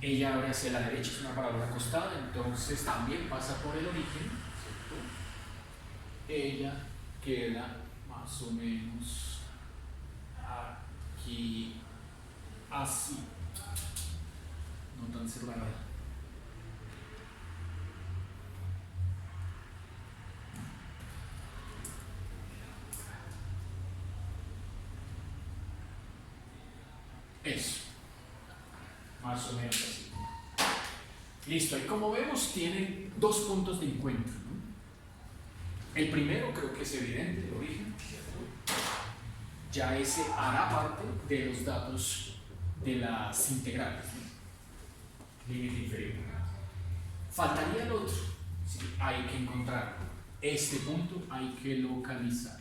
Ella abre hacia la derecha, es una parábola acostada, entonces también pasa por el origen, ¿cierto? Ella queda más o menos aquí, así, no tan cerrada. Eso, más o menos así. Listo, y como vemos tienen dos puntos de encuentro, ¿no? El primero creo que es evidente, el origen, ¿cierto? Ya ese hará parte de los datos de las integrales, ¿no? Límite inferior. Faltaría el otro, ¿sí? Hay que encontrar este punto, hay que localizar.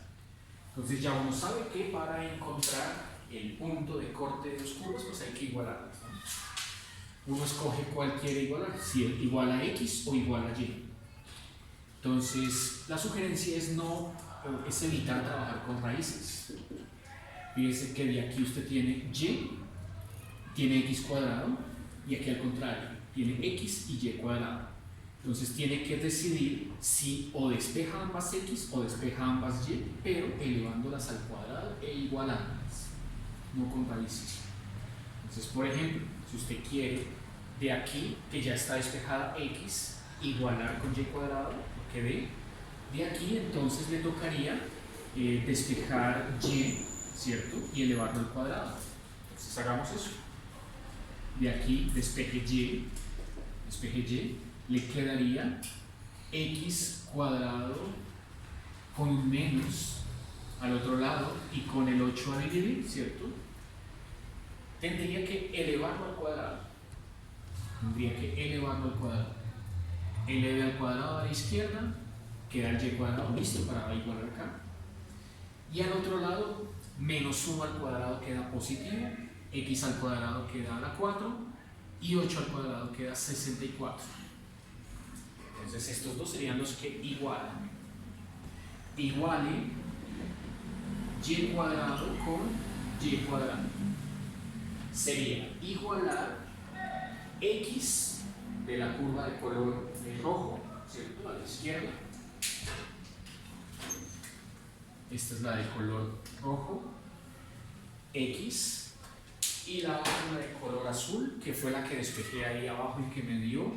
Entonces ya uno sabe que para encontrar el punto de corte de dos curvas, pues hay que igualarlas, ¿no? Uno escoge cuál quiere igualar, si es igual a X o igual a Y. Entonces, la sugerencia es evitar trabajar con raíces. Fíjese que de aquí usted tiene Y, tiene X cuadrado, y aquí al contrario, tiene X y Y cuadrado. Entonces tiene que decidir si o despeja ambas X o despeja ambas Y, pero elevándolas al cuadrado e igualándolas, no con raíces. Entonces, por ejemplo, si usted quiere de aquí, que ya está despejada X, igualar con Y cuadrado, lo que ve, de aquí entonces le tocaría despejar Y, ¿cierto? Y elevarlo al cuadrado. Entonces hagamos eso. De aquí despeje Y, le quedaría X cuadrado con un menos al otro lado y con el 8 a dividir, ¿cierto? Tendría que elevarlo al cuadrado. Eleve al cuadrado a la izquierda, queda el Y cuadrado listo para igualar acá. Y al otro lado, menos 1 al cuadrado queda positivo, X al cuadrado queda a la 4 y 8 al cuadrado queda 64. Entonces estos dos serían los que igualan. Iguale Y cuadrado con Y cuadrado. Sería igualar X de la curva de color rojo, ¿cierto? A la izquierda. Esta es la de color rojo, X, y la otra de color azul, que fue la que despejé ahí abajo y que me dio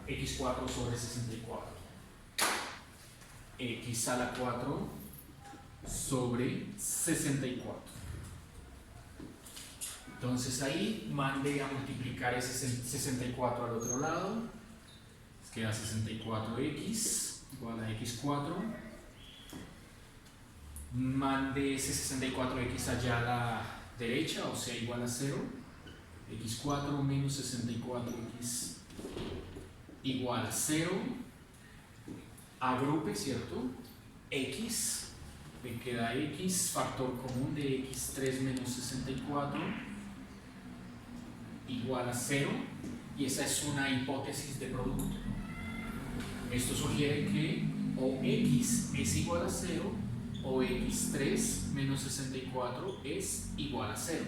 X4 sobre 64. X a la 4 sobre 64. Entonces ahí mande a multiplicar ese 64 al otro lado, queda 64x igual a x4. Mande ese 64x allá a la derecha, o sea, igual a 0. x4 menos 64x igual a 0. Agrupe, ¿cierto? X, me queda x, factor común de x3 menos 64 igual a 0, y esa es una hipótesis de producto. Esto sugiere que o x es igual a 0 o x3 menos 64 es igual a 0.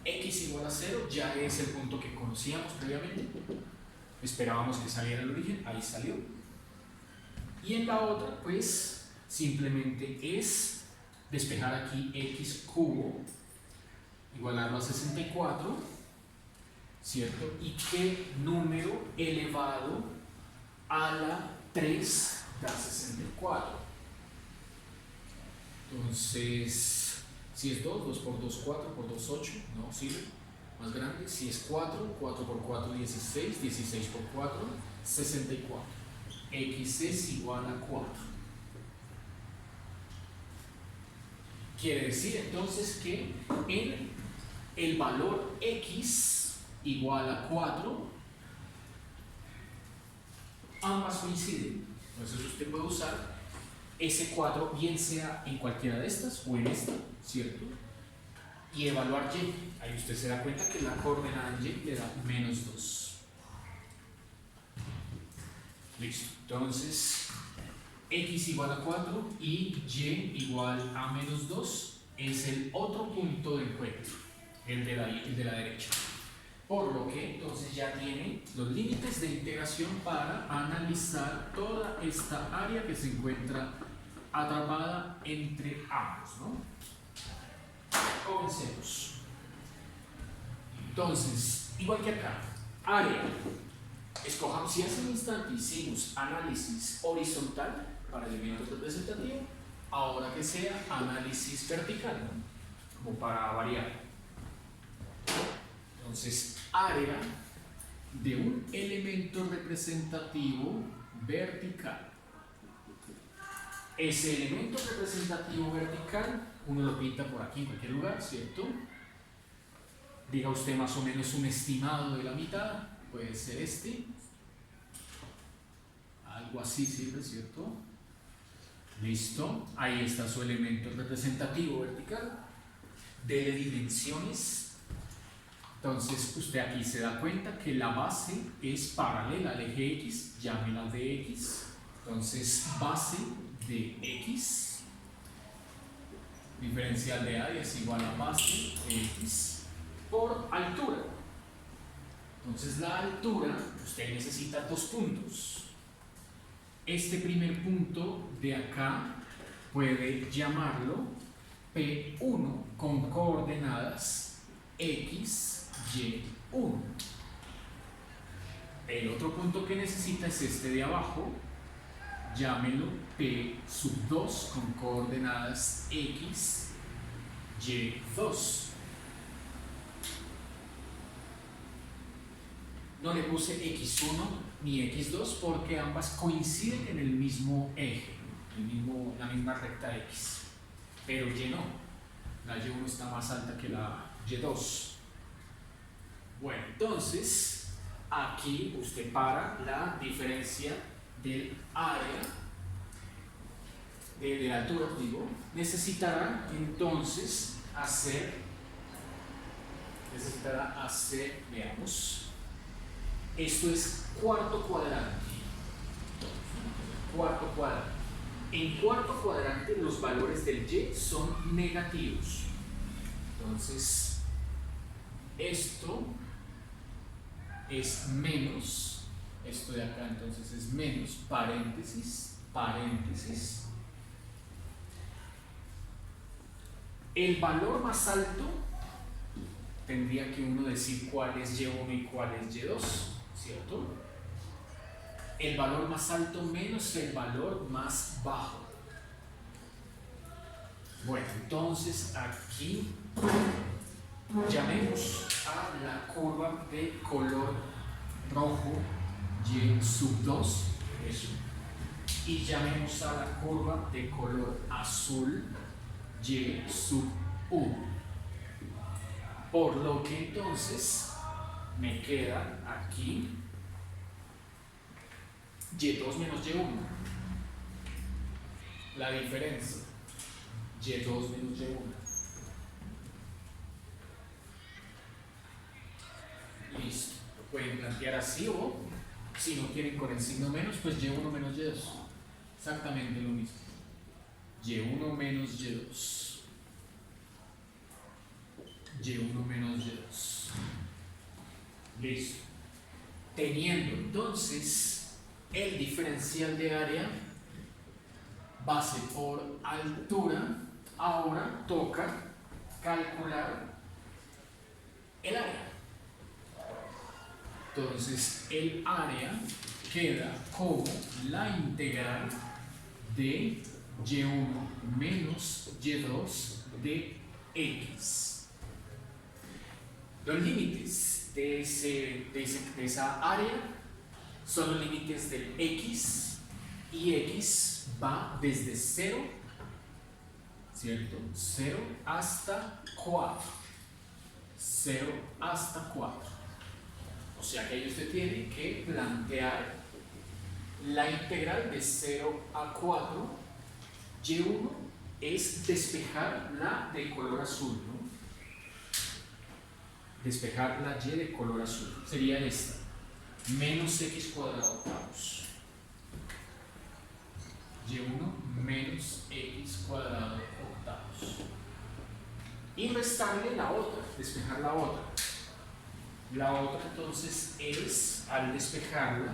X igual a 0 ya es el punto que conocíamos previamente. Esperábamos que saliera el origen, ahí salió. Y en la otra, pues, simplemente es despejar aquí x cubo, igualarlo a 64, ¿cierto? Y qué número elevado a la 3 da 64. Entonces, si es 2, 2 por 2, 4, por 2, 8, no sirve. más grande. Si es 4, 4 por 4, 16, 16 por 4, 64. X es igual a 4. Quiere decir entonces que en el valor X igual a 4, ambas coinciden. Entonces usted puede usar ese 4 bien sea en cualquiera de estas o en esta, ¿cierto? Y evaluar Y. Ahí usted se da cuenta que la coordenada en Y le da menos 2. Listo. Entonces, X igual a 4 y Y igual a menos 2 es el otro punto de encuentro, el de la derecha. Por lo que entonces ya tiene los límites de integración para analizar toda esta área que se encuentra atrapada entre ambos, ¿no? Comencemos. Entonces, igual que acá, área. Escojamos, si hace un instante hicimos análisis horizontal para elementos representativos, ahora que sea análisis vertical, ¿no? Como para variar. Entonces, área de un elemento representativo vertical. Ese elemento representativo vertical, uno lo pinta por aquí en cualquier lugar, ¿cierto? Diga usted más o menos un estimado de la mitad, puede ser este. Algo así sirve, ¿cierto? Listo, ahí está su elemento representativo vertical. Dele dimensiones. Entonces usted aquí se da cuenta que la base es paralela al eje X, llámela de X. Entonces base de X, diferencial de área es igual a base de X por altura. Entonces la altura, usted necesita 2 puntos. Este primer punto de acá puede llamarlo P1 con coordenadas X, Y, 1. El otro punto que necesita es este de abajo, llámelo P2 con coordenadas X, Y, 2. No le puse X1 ni X2 porque ambas coinciden en el mismo eje, la misma recta X. Pero Y no. La Y1 está más alta que la Y2. Bueno, entonces, aquí usted para la diferencia del área, de la altura, digo, necesitará entonces hacer, veamos, esto es cuarto cuadrante. Cuarto cuadrante. En cuarto cuadrante los valores del Y son negativos. Entonces, esto es menos, esto de acá entonces es menos, paréntesis, paréntesis. El valor más alto tendría que uno decir cuál es Y1 y cuál es Y2, ¿cierto? El valor más alto menos el valor más bajo. Bueno, entonces aquí llamemos a la curva de color rojo Y sub 2, eso, y llamemos a la curva de color azul Y sub 1. Por lo que entonces me queda aquí Y2 menos Y1. La diferencia, Y2 menos Y1. Listo. Lo pueden plantear así o, si no quieren con el signo menos, pues Y1 menos Y2. Exactamente lo mismo. Y1 menos Y2. Y1 menos Y2. Listo. Teniendo entonces el diferencial de área base por altura, ahora toca calcular el área. Entonces el área queda como la integral de Y1 menos Y2 de X. Los límites de esa área son los límites del x, y x va desde 0, ¿cierto? 0 hasta 4. 0 hasta 4. O sea que ahí usted tiene que plantear la integral de 0 a 4. Y1 es despejar la de color azul, ¿no? Despejar la y de color azul. Sería esta. Menos x cuadrado octavos. Y1 menos x cuadrado octavos. Y restarle la otra, despejar la otra. La otra entonces es, al despejarla,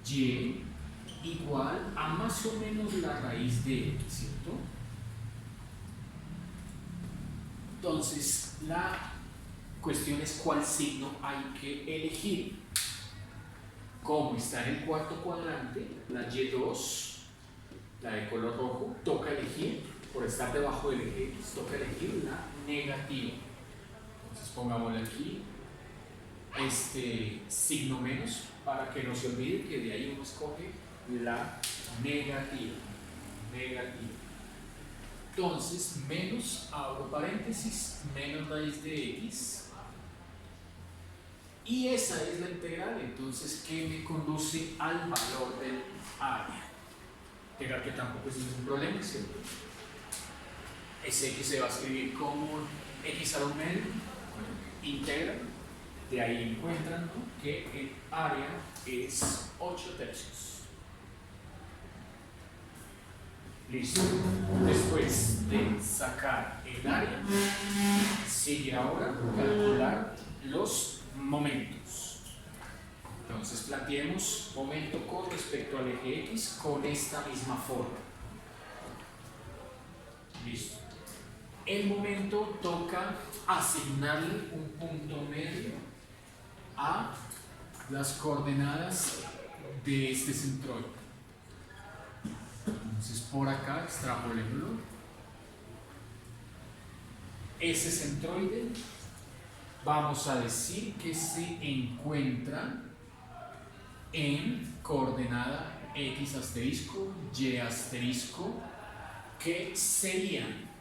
y igual a más o menos la raíz de x, ¿cierto? Entonces, la cuestión es cuál signo hay que elegir. Como está en el cuarto cuadrante, la y2, la de color rojo, toca elegir, por estar debajo del eje X, toca elegir la negativa. Entonces pongámosle aquí este signo menos para que no se olvide que de ahí uno escoge la negativa. Entonces, menos, abro paréntesis, menos raíz de x. Y esa es la integral, entonces, que me conduce al valor del área. Integral que tampoco es ningún problema, ¿cierto? Ese x se va a escribir como x a lo medio, integral. De ahí encuentran, ¿no?, que el área es 8/3. Listo. Después de sacar el área, sigue ahora calcular los momentos. Entonces planteemos momento con respecto al eje X con esta misma forma. Listo. El momento toca asignarle un punto medio a las coordenadas de este centroide. Entonces por acá extrapolémoslo. Ese centroide vamos a decir que se encuentra en coordenada x asterisco, y asterisco, que serían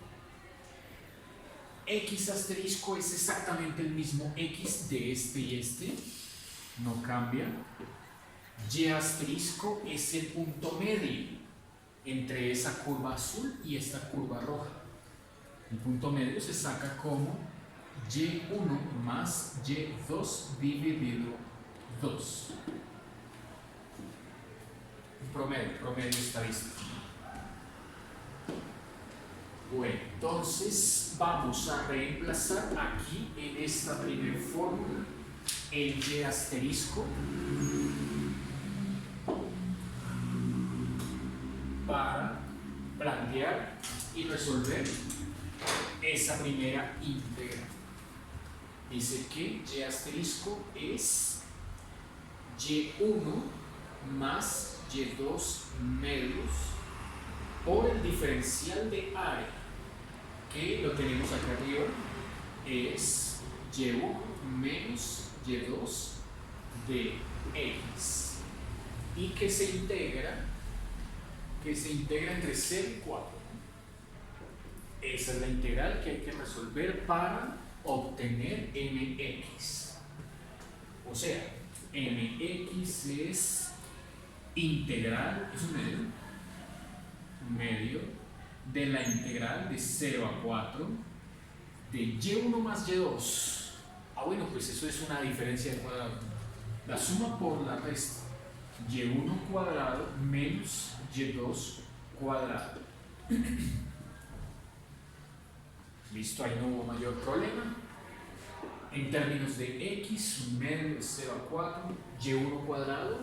x asterisco es exactamente el mismo x de este y este, no cambia. Y asterisco es el punto medio entre esa curva azul y esta curva roja. El punto medio se saca como y1 más y2 dividido 2. Promedio estadístico. Bueno, entonces vamos a reemplazar aquí en esta primera fórmula el y asterisco para plantear y resolver esa primera integral. Dice que y asterisco es y1 más y2 medios por el diferencial de área, que lo tenemos acá arriba, es y1 menos y2 de x, y que se integra entre 0 y 4. Esa es la integral que hay que resolver para obtener mx. O sea, mx es integral, es un medio de la integral de 0 a 4 de y1 más y2. Bueno, pues eso es una diferencia de cuadrado. La suma por la resta. y1 cuadrado menos y2 cuadrado. Listo, ahí no hubo mayor problema. En términos de x, un medio de 0 a 4, y1 cuadrado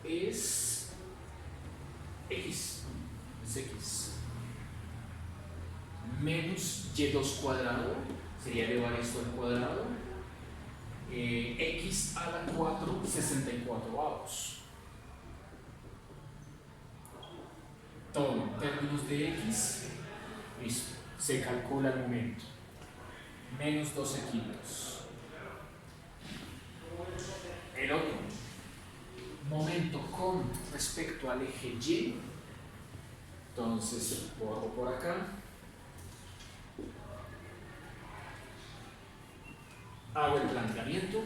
es x, menos y2 cuadrado, sería elevar esto al cuadrado, x a la 4, 64avos. Todo en términos de x, listo, se calcula el momento. menos 12 quintos. El otro momento con respecto al eje Y, entonces borro por acá, hago el planteamiento,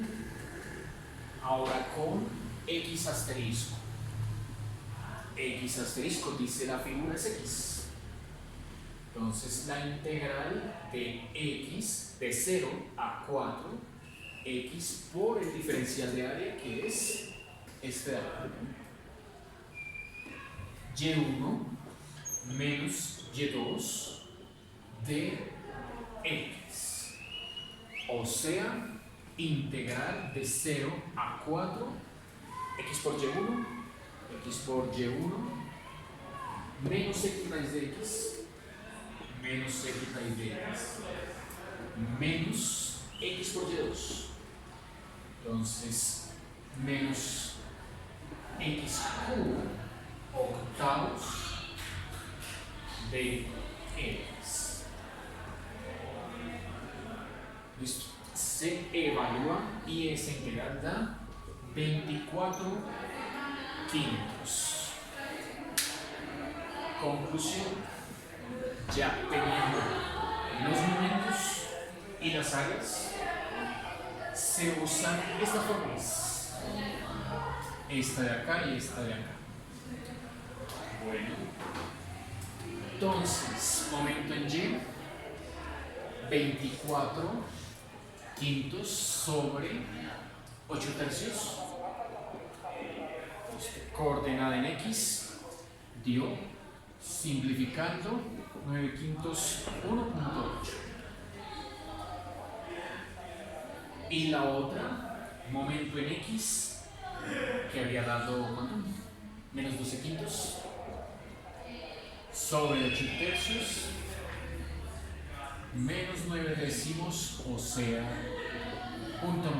ahora con X asterisco. X asterisco dice la figura es X. Entonces la integral de X de 0 a 4, X por el diferencial de área que es este de acá. Y1 menos Y2 de X. O sea, integral de 0 a 4, X por Y1, X por Y1, menos X raíz de X, menos X raíz de X, menos X por Y2. Entonces, menos X cubo octavos de X. Listo. Se evalúa y esa integral da 24 quintos. Conclusión. Ya teniendo los momentos y las áreas, se usan estas fórmulas. Esta de acá y esta de acá. Bueno. Entonces, momento en Y, 24 quintos sobre 8 tercios. Coordenada en X dio, simplificando, 9 quintos, 1.8. Y la otra, momento en X, que había dado, ¿cuánto? Menos 12 quintos sobre 8 tercios, menos 9 décimos, o sea, 0.9.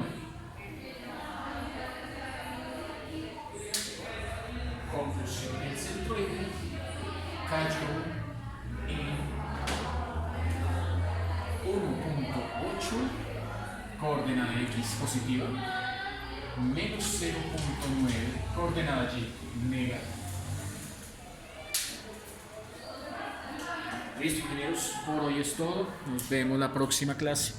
Conclusión, el centro eje cayó en 1.8, coordenada X positiva, menos 0.9, coordenada Y negativa. Listo, ingenieros, por hoy es todo. Nos vemos la próxima clase.